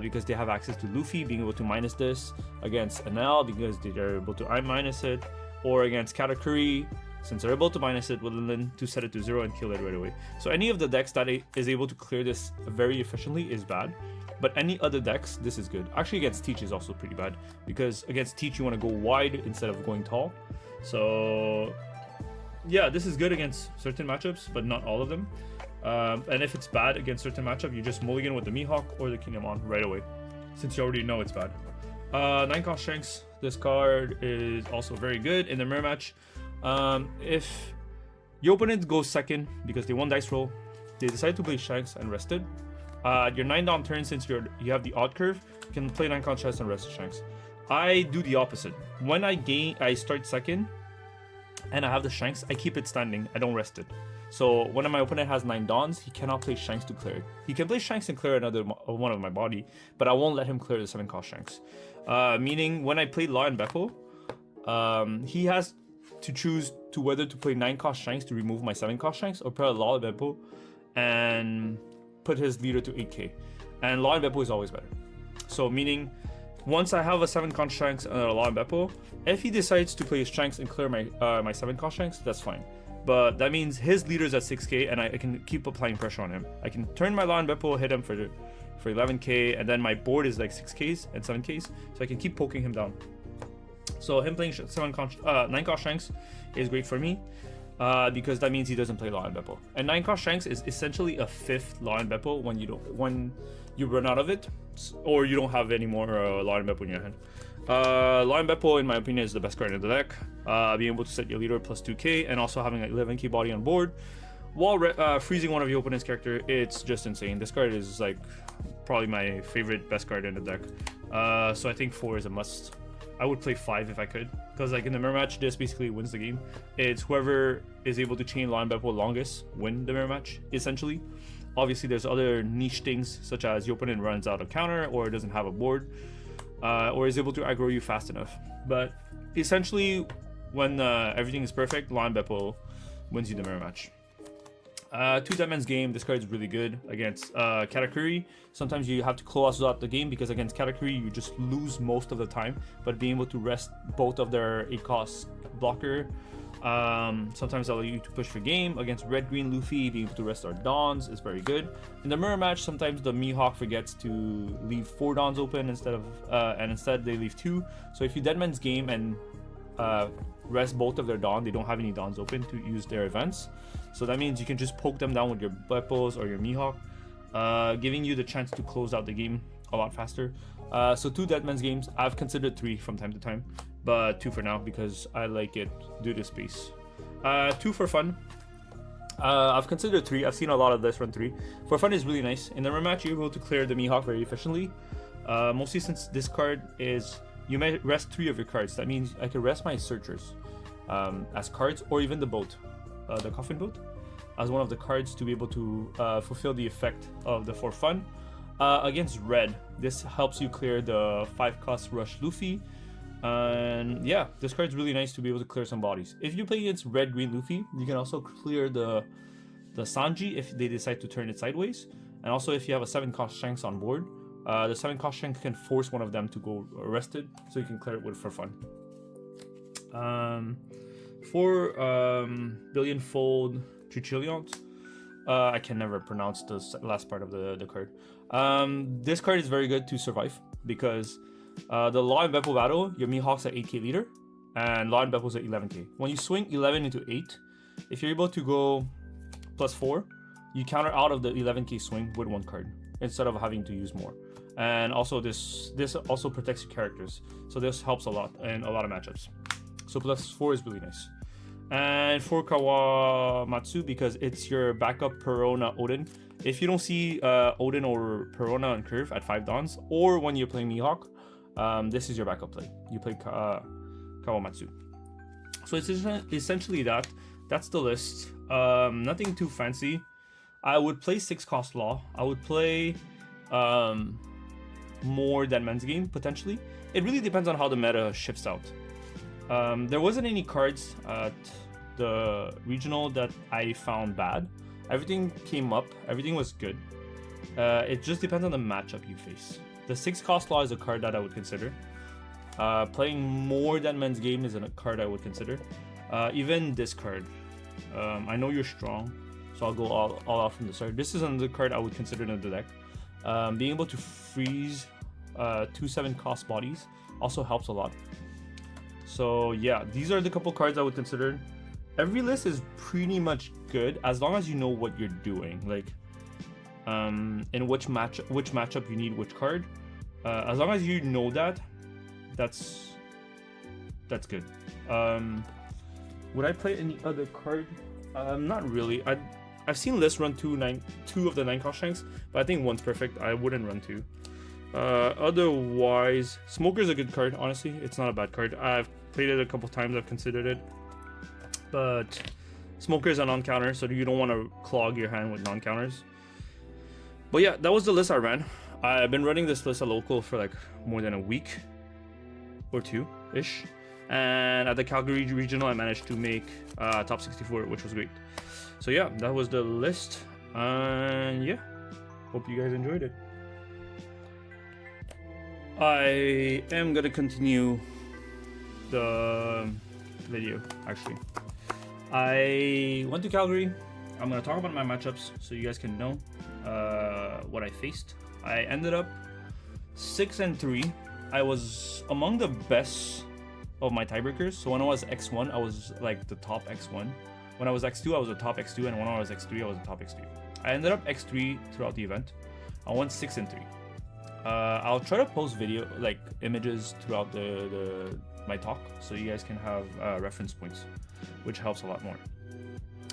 because they have access to Luffy, being able to minus this, against NL because they're able to minus it, or against Katakuri, since they're able to minus it with Lin to set it to 0 and kill it right away. So any of the decks that is able to clear this very efficiently is bad, but any other decks, this is good. Actually against Teach is also pretty bad, because against Teach you want to go wide instead of going tall. So yeah, this is good against certain matchups, but not all of them. And if it's bad against certain matchup, you just mulligan with the Mihawk or the Kinemon right away. since you already know it's bad. 9 cost Shanks. This card is also very good in the mirror match. If your opponent goes second because they won dice roll, they decide to play Shanks and rest it. Your 9 down turn, since you have the odd curve, you can play 9 cost Shanks and rest Shanks. I do the opposite. When I start second and I have the Shanks, I keep it standing. I don't rest it. So when my opponent has 9 dawns, he cannot play Shanks to clear it. He can play Shanks and clear another one of my body, but I won't let him clear the 7 cost Shanks. Meaning when I play LawBepo, he has to choose to whether to play 9 cost Shanks to remove my 7 cost Shanks, or play LawBepo and put his leader to 8k. And LawBepo is always better. So meaning, once I have a 7 cost Shanks and a LawBepo, if he decides to play Shanks and clear my 7 cost Shanks, that's fine. But that means his leader's at 6k and I can keep applying pressure on him. I can turn my LawBepo, hit him for 11k, and then my board is like 6ks and 7ks, so I can keep poking him down. So him playing 9 cost Shanks is great for me, because that means he doesn't play LawBepo. And 9 cost Shanks is essentially a 5th LawBepo when you run out of it, or you don't have any more LawBepo in your hand. LawBepo, in my opinion, is the best card in the deck. Being able to set your leader plus 2k and also having an 11k body on board while freezing one of your opponent's character, it's just insane. This card is like probably my favorite best card in the deck. So I think 4 is a must. I would play 5 if I could, because like in the mirror match, this basically wins the game. It's whoever is able to chain LawBepo longest win the mirror match, essentially. Obviously, there's other niche things, such as your opponent runs out of counter or doesn't have a board, or is able to aggro you fast enough. But essentially, when everything is perfect, LawBepo wins you the mirror match. 2 Deadman's Game, this card is really good against Katakuri. Sometimes you have to close out the game because against Katakuri you just lose most of the time, but being able to rest both of their 8 cost blocker sometimes allow you to push for game. Against Red-Green Luffy, being able to rest our dawns is very good. In the mirror match, sometimes the Mihawk forgets to leave 4 dawns open instead they leave 2. So if you Deadman's Game and rest both of their dawn, they don't have any dawns open to use their events, so that means you can just poke them down with your Bepos or your Mihawk, giving you the chance to close out the game a lot faster. So 2 Deadman's Games. I've considered 3 from time to time, but 2 for now because I like it due to space. 2 for fun. I've considered 3. I've seen a lot of this run 3. For fun is really nice. In the rematch, you're able to clear the Mihawk very efficiently, mostly since this card is, you may rest 3 of your cards. That means I can rest my searchers as cards, or even the boat, the coffin boat, as one of the cards to be able to fulfill the effect of the for fun. Against red, this helps you clear the 5 cost rush Luffy. And yeah, this card's really nice to be able to clear some bodies. If you play against red-green Luffy, you can also clear the Sanji if they decide to turn it sideways. And also if you have a 7 cost Shanks on board, the 7 cost Shanks can force one of them to go arrested, so you can clear it with for fun. 4 billion fold Trichillions. I can never pronounce the last part of the card. This card is very good to survive because the LawBepo battle, your Mihawk's at 8k leader and LawBepo's at 11k. When you swing 11 into 8, if you're able to go +4, you counter out of the 11k swing with 1 card instead of having to use more. And also this also protects your characters, so this helps a lot in a lot of matchups. So +4 is really nice. And 4 Kawamatsu, because it's your backup Perona Oden. If you don't see Oden or Perona on curve at 5 dawns, or when you're playing Mihawk, this is your backup play. You play Kawamatsu. So it's essentially that's the list. Nothing too fancy. I would play 6 cost Law. I would play more Deadman's Game potentially. It really depends on how the meta shifts out. There wasn't any cards at the regional that I found bad. Everything came up, everything was good. It just depends on the matchup you face. The 6 cost Law is a card that I would consider. Playing more Deadman's Game is a card I would consider. Even this card. I know you're strong, so I'll go all out from the start. This is another card I would consider in the deck. Being able to freeze 2 7 cost bodies also helps a lot. So yeah, these are the couple cards I would consider. Every list is pretty much good as long as you know what you're doing, like in which matchup you need which card. As long as you know that, that's good. Would I play any other card? Not really. I've seen List run two of the 9-cost Shanks, but I think one's perfect. I wouldn't run 2. Otherwise, Smoker's a good card. Honestly, it's not a bad card. I've played it a couple times. I've considered it, but Smoker's a non-counter, so you don't want to clog your hand with non-counters. But yeah, that was the list I ran. I've been running this list at local for like more than a week or 2-ish. And at the Calgary regional, I managed to make top 64, which was great. So yeah, that was the list. And yeah, hope you guys enjoyed it. I am gonna continue the video, actually. I went to Calgary. I'm gonna talk about my matchups so you guys can know what I faced. I ended up 6-3. I was among the best of my tiebreakers. So when I was X1, I was like the top X1. When I was X2, I was the top X2, and when I was X3, I was the top X3. I ended up X3 throughout the event. I went 6-3. I'll try to post video, like images throughout my talk, so you guys can have reference points, which helps a lot more.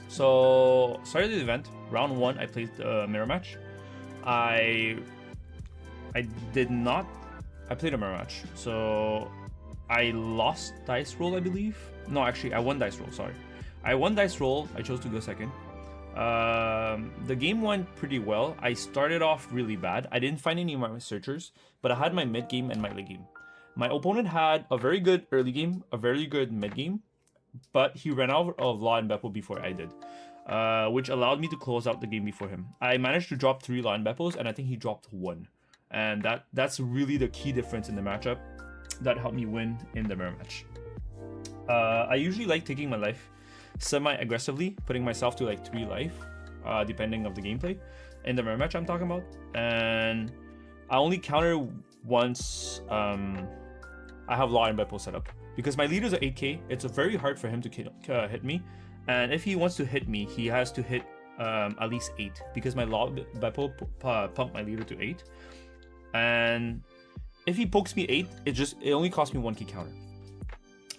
So started the event. Round 1, I played the mirror match. I played a mirror match. So I lost dice roll, I believe. No, actually, I won dice roll. Sorry, I won dice roll. I chose to go second. The game went pretty well. I started off really bad. I didn't find any of my searchers, but I had my mid game and my late game. My opponent had a very good early game, a very good mid game, but he ran out of Law and Bepo before I did, which allowed me to close out the game before him. I managed to drop 3 Law and Bepos, and I think he dropped 1. And that's really the key difference in the matchup that helped me win in the mirror match. I usually like taking my life semi-aggressively, putting myself to like 3 life, depending of the gameplay. In the mirror match I'm talking about. And I only counter once I have Law and Bepo set up. Because my leader's at 8k, it's very hard for him to hit me. And if he wants to hit me, he has to hit at least 8. Because my LawBepo pumped my leader to 8. And if he pokes me 8, it only costs me 1k counter.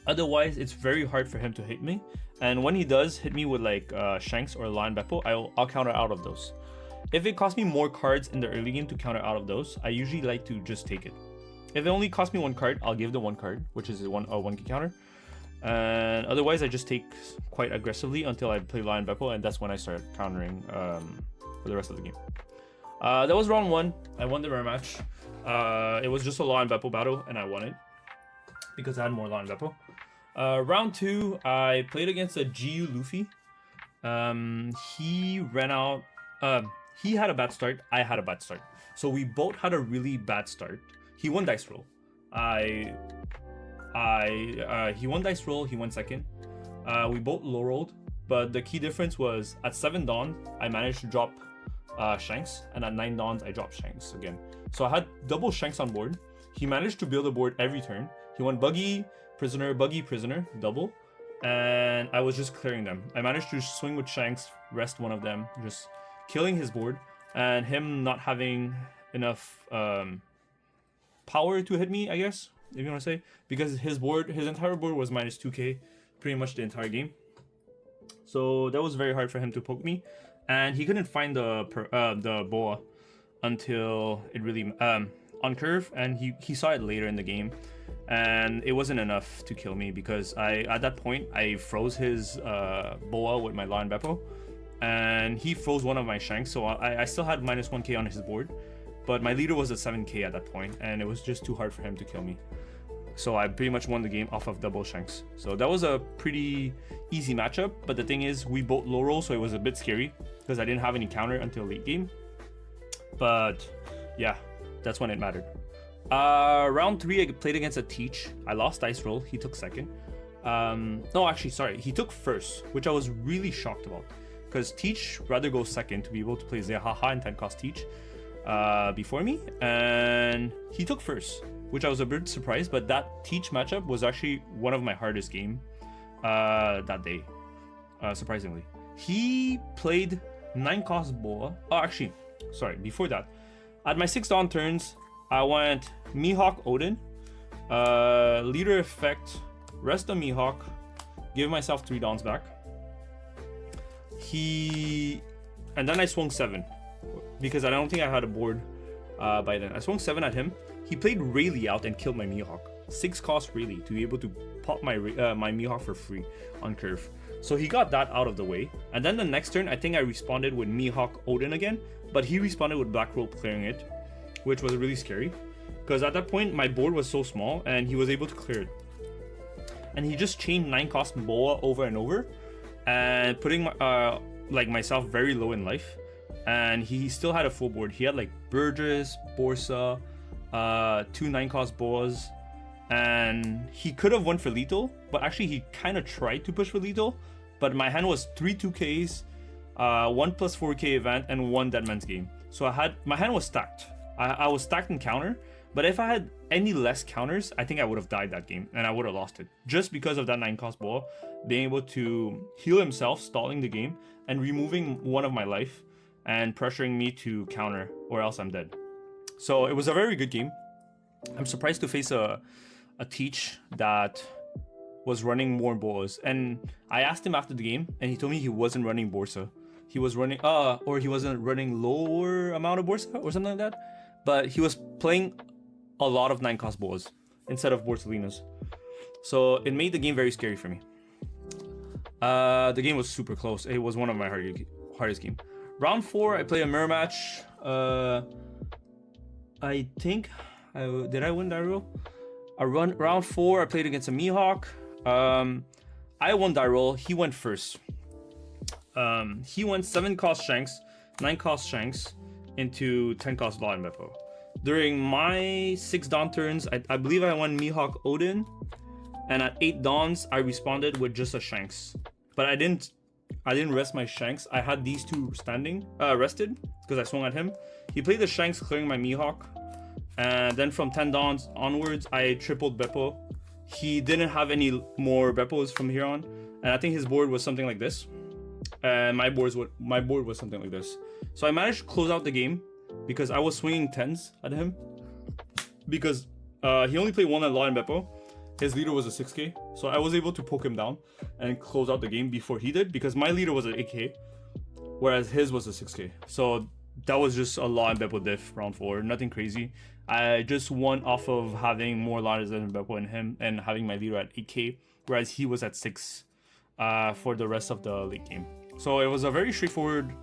Otherwise, it's very hard for him to hit me. And when he does hit me with like Shanks or Law and Bepo, I'll counter out of those. If it costs me more cards in the early game to counter out of those, I usually like to just take it. If it only costs me 1 card, I'll give the 1 card, which is a 1k counter. And otherwise, I just take quite aggressively until I play Law and Bepo, and that's when I start countering for the rest of the game. That was round 1. I won the mirror match. It was just a Law and Bepo battle, and I won it because I had more Law and Bepo. Round 2, I played against a GU Luffy. He ran out. He had a bad start. I had a bad start. So we both had a really bad start. He won dice roll. He won dice roll. He won second. We both low rolled, but the key difference was at 7 dawn I managed to drop Shanks, and at 9 dawns I dropped Shanks again. So I had double Shanks on board. He managed to build a board every turn. He won buggy, prisoner, double, and I was just clearing them. I managed to swing with Shanks, rest one of them, just killing his board, and him not having enough power to hit me, I guess, if you want to say, because his entire board was minus 2k pretty much the entire game. So that was very hard for him to poke me, and he couldn't find the boa until it really on curve, and he saw it later in the game, and it wasn't enough to kill me because at that point I froze his boa with my Law and Bepo, and he froze one of my Shanks, so I still had minus 1k on his board, but my leader was at 7k at that point, and it was just too hard for him to kill me. So I pretty much won the game off of double Shanks. So that was a pretty easy matchup, but the thing is we both low roll, so it was a bit scary because I didn't have any counter until late game. But yeah, that's when it mattered. Round 3, I played against a Teach. I lost dice roll. He took second. No, actually, sorry. He took first, which I was really shocked about, because Teach rather go second to be able to play Zehaha and 10-cost Teach before me, and he took first, which I was a bit surprised. But that Teach matchup was actually one of my hardest game that day, surprisingly. He played 9-cost boa. Oh, actually, sorry. Before that, at my 6 dawn turns, I went Mihawk Oden, leader effect, rest of Mihawk, give myself 3 dawns back. And then I swung 7 because I don't think I had a board by then. I swung 7 at him. He played Rayleigh out and killed my Mihawk. 6 cost Rayleigh to be able to pop my Mihawk for free on curve. So he got that out of the way. And then the next turn, I think I responded with Mihawk Oden again, but he responded with Black Rope clearing it, which was really scary because at that point my board was so small and he was able to clear it. And he just chained 9 cost Boa over and over and putting like myself very low in life. And he still had a full board. He had like Burgess, Borsa, 2 9 cost Boas, and he could have won for lethal, but actually he kind of tried to push for lethal, but my hand was 3 2Ks, 1 plus 4K event, and 1 Deadman's Game. So my hand was stacked. I was stacked in counter, but if I had any less counters, I think I would have died that game and I would have lost it just because of that 9 cost Boa being able to heal himself, stalling the game, and removing 1 of my life and pressuring me to counter or else I'm dead. So it was a very good game. I'm surprised to face a teach that was running more Boas. And I asked him after the game and he told me he wasn't running Borsa. He was running, or he wasn't running lower amount of Borsa or something like that. But he was playing a lot of 9 cost Boas instead of Borsalinas. So it made the game very scary for me. The game was super close. It was one of my hardest games. Round 4, I play a mirror match. I think did I win that roll? Round 4, I played against a Mihawk. I won that roll. He went first. He went 7 cost Shanks, 9 cost Shanks into 10 cost LawBepo. During my 6 dawn turns, I believe I won Mihawk Oden, and at 8 dawns, I responded with just a Shanks. But I didn't rest my Shanks. I had these 2 standing, rested, because I swung at him. He played the Shanks, clearing my Mihawk. And then from 10 dawns onwards, I tripled Bepo. He didn't have any more Bepos from here on. And I think his board was something like this. And my board was something like this. So I managed to close out the game because I was swinging 10s at him. Because he only played 1 at LawBepo. His leader was a 6K. So I was able to poke him down and close out the game before he did. Because my leader was an 8K. Whereas his was a 6K. So that was just a LawBepo diff round 4. Nothing crazy. I just won off of having more ladders than Bepo in him and having my leader at 8K, whereas he was at 6 for the rest of the late game. So it was a very straightforward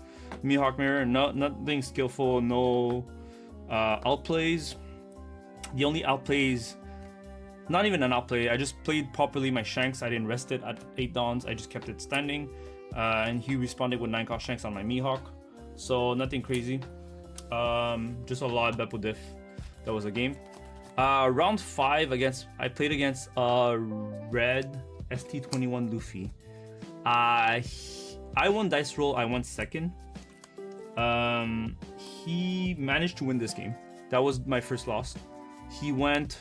Mihawk mirror, nothing skillful, no outplays. The only outplays, not even an outplay, I just played properly my Shanks. I didn't rest it at 8 dawns, I just kept it standing. And he responded with 9 cost Shanks on my Mihawk. So nothing crazy, just a LawBepo diff. That was a game. Round 5 I played against red ST21 Luffy. I won dice roll. I won second. He managed to win this game. That was my first loss. He went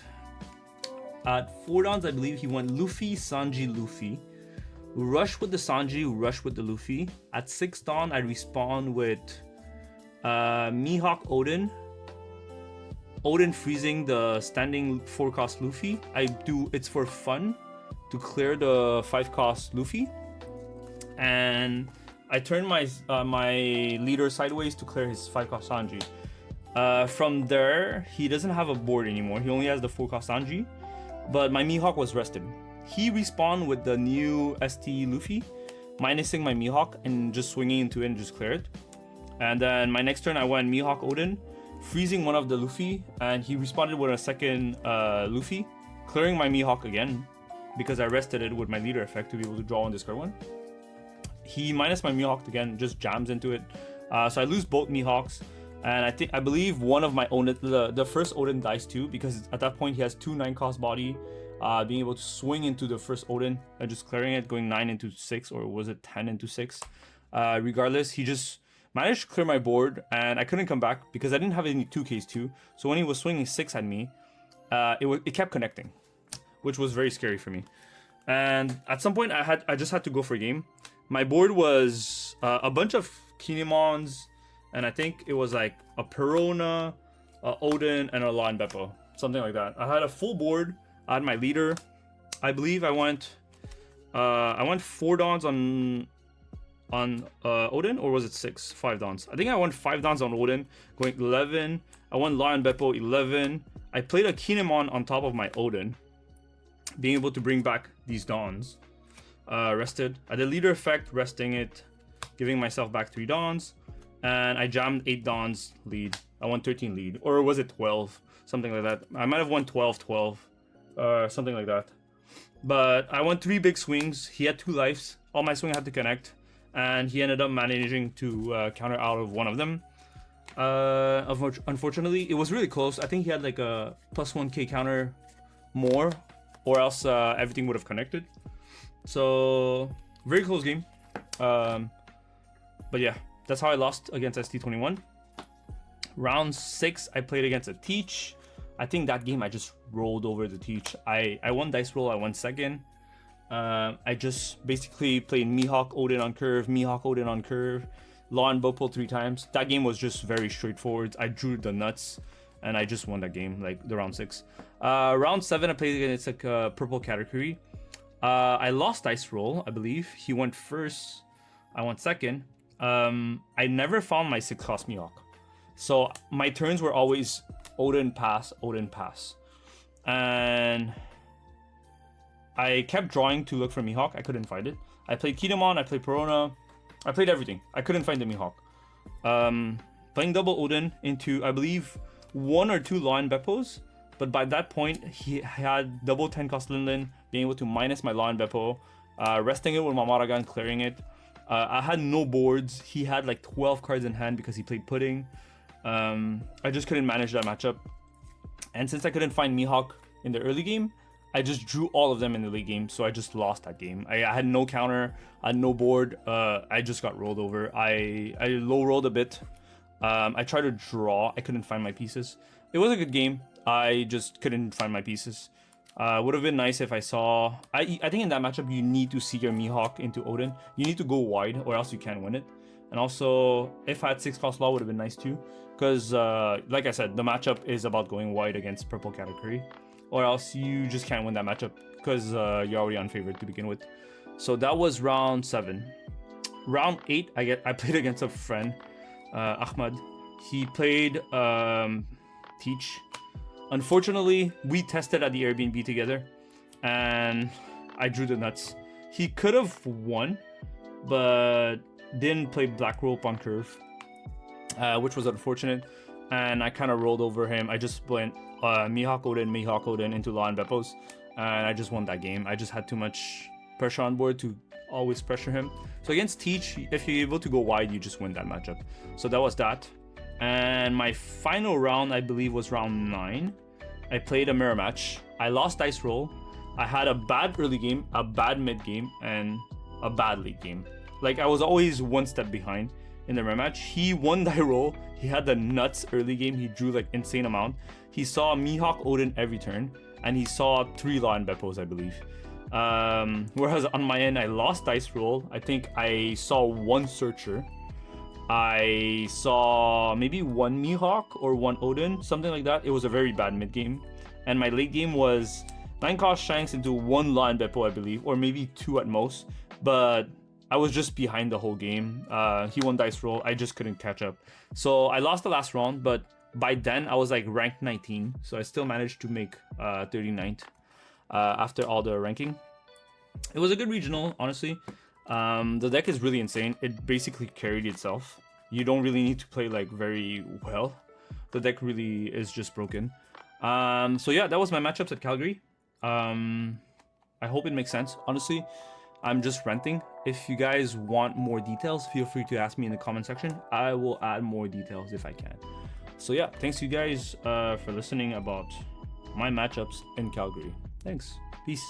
at 4 dawns, I believe. He went Luffy, Sanji, Luffy. Rush with the Sanji, rush with the Luffy. At 6 dawn, I respawn with Mihawk Oden. Oden freezing the standing 4 cost Luffy. It's for fun to clear the 5 cost Luffy. And I turn my leader sideways to clear his 5 cost Sanji. From there, he doesn't have a board anymore. He only has the 4 cost Sanji. But my Mihawk was rested. He respawned with the new ST Luffy, minusing my Mihawk and just swinging into it and just clear it. And then my next turn, I went Mihawk Oden, freezing one of the Luffy, and he responded with a second Luffy, clearing my Mihawk again because I rested it with my leader effect to be able to draw and discard one. He minus my Mihawk again, just jams into it. So I lose both Mihawks, and I believe one of my Oden, the first Oden dies too, because at that point he has 2 9 cost body, being able to swing into the first Oden and just clearing it, going 9 into 6, or was it 10 into 6? Regardless, he just managed to clear my board, and I couldn't come back because I didn't have any 2Ks too. So when he was swinging 6 at me, it kept connecting, which was very scary for me. And at some point, I just had to go for a game. My board was a bunch of Kinemons, and I think it was like a Perona, Oden, and a LawBepo, something like that. I had a full board. I had my leader. I believe I went 4 dons on Oden, or was it 6? 5 dons. I think I won 5 dons on Oden, going 11. I won LawBepo 11. I played a Kinemon on top of my Oden, being able to bring back these dons. Rested. I did leader effect, resting it, giving myself back 3 dons, and I jammed 8 dons lead. I won 13 lead, or was it 12? Something like that. I might have won 12, something like that. But I won 3 big swings. He had 2 lives. All my swing had to connect, and he ended up managing to counter out of one of them. Unfortunately, it was really close. I think he had like a plus 1k counter more, or else everything would have connected. So very close game. But yeah, that's how I lost against ST21. Round 6, I played against a Teach. I think that game I just rolled over the Teach. I won dice roll. I won second. I just basically played Mihawk, Oden on curve, Mihawk, Oden on curve, LawBepo 3 times. That game was just very straightforward. I drew the nuts, and I just won that game, like the round 6. Round 7, I played against like a purple category. I lost dice roll, I believe. He went first. I went second. I never found my 6 cost Mihawk. So my turns were always Oden pass, Oden pass. And I kept drawing to look for Mihawk. I couldn't find it. I played Kinemon, I played Perona. I played everything. I couldn't find the Mihawk. Playing double Oden into, I believe, 1 or 2 LawBepos. But by that point, he had double 10 cost Linlin, being able to minus my LawBepo, resting it with my Mulligan, clearing it. I had no boards. He had like 12 cards in hand because he played Pudding. I just couldn't manage that matchup. And since I couldn't find Mihawk in the early game, I just drew all of them in the late game, so I just lost that game. I had no counter, I had no board. I just got rolled over. I low rolled a bit. I tried to draw. I couldn't find my pieces. It was a good game. I just couldn't find my pieces. Would have been nice if I saw... I think in that matchup, you need to see your Mihawk into Oden. You need to go wide, or else you can't win it. And also, if I had 6 cost law, would have been nice too. Because, like I said, the matchup is about going wide against purple category. Or else you just can't win that matchup, because you're already unfavored to begin with. So that was round 7. Round 8, I played against a friend, Ahmad. He played Teach. Unfortunately, we tested at the Airbnb together, and I drew the nuts. He could have won, but didn't play Black Rope on curve, which was unfortunate, and I kind of rolled over him. I just went Mihawk Oden into LawBepos, and I just won that game. I just had too much pressure on board to always pressure him. So against Teach, if you're able to go wide, you just win that matchup. So that was that. And my final round, I believe, was round 9. I played a mirror match. I lost dice roll. I had a bad early game, a bad mid game, and a bad late game. Like, I was always one step behind in the mirror match. He won die roll. He had the nuts early game. He drew like insane amount. He saw Mihawk Oden every turn, and he saw 3 LawBepos, I believe. Whereas on my end, I lost dice roll. I think I saw 1 searcher. I saw maybe 1 Mihawk or 1 Oden, something like that. It was a very bad mid game. And my late game was 9 cost Shanks into 1 LawBepo, I believe, or maybe 2 at most. But I was just behind the whole game. He won dice roll. I just couldn't catch up. So I lost the last round, but by then I was like ranked 19. So I still managed to make 39th after all the ranking. It was a good regional, honestly. The deck is really insane. It basically carried itself. You don't really need to play like very well. The deck really is just broken. So yeah, that was my matchups at Calgary. I hope it makes sense. Honestly, I'm just ranting. If you guys want more details, feel free to ask me in the comment section. I will add more details if I can. So yeah, thanks you guys for listening about my matchups in Calgary. Thanks. Peace.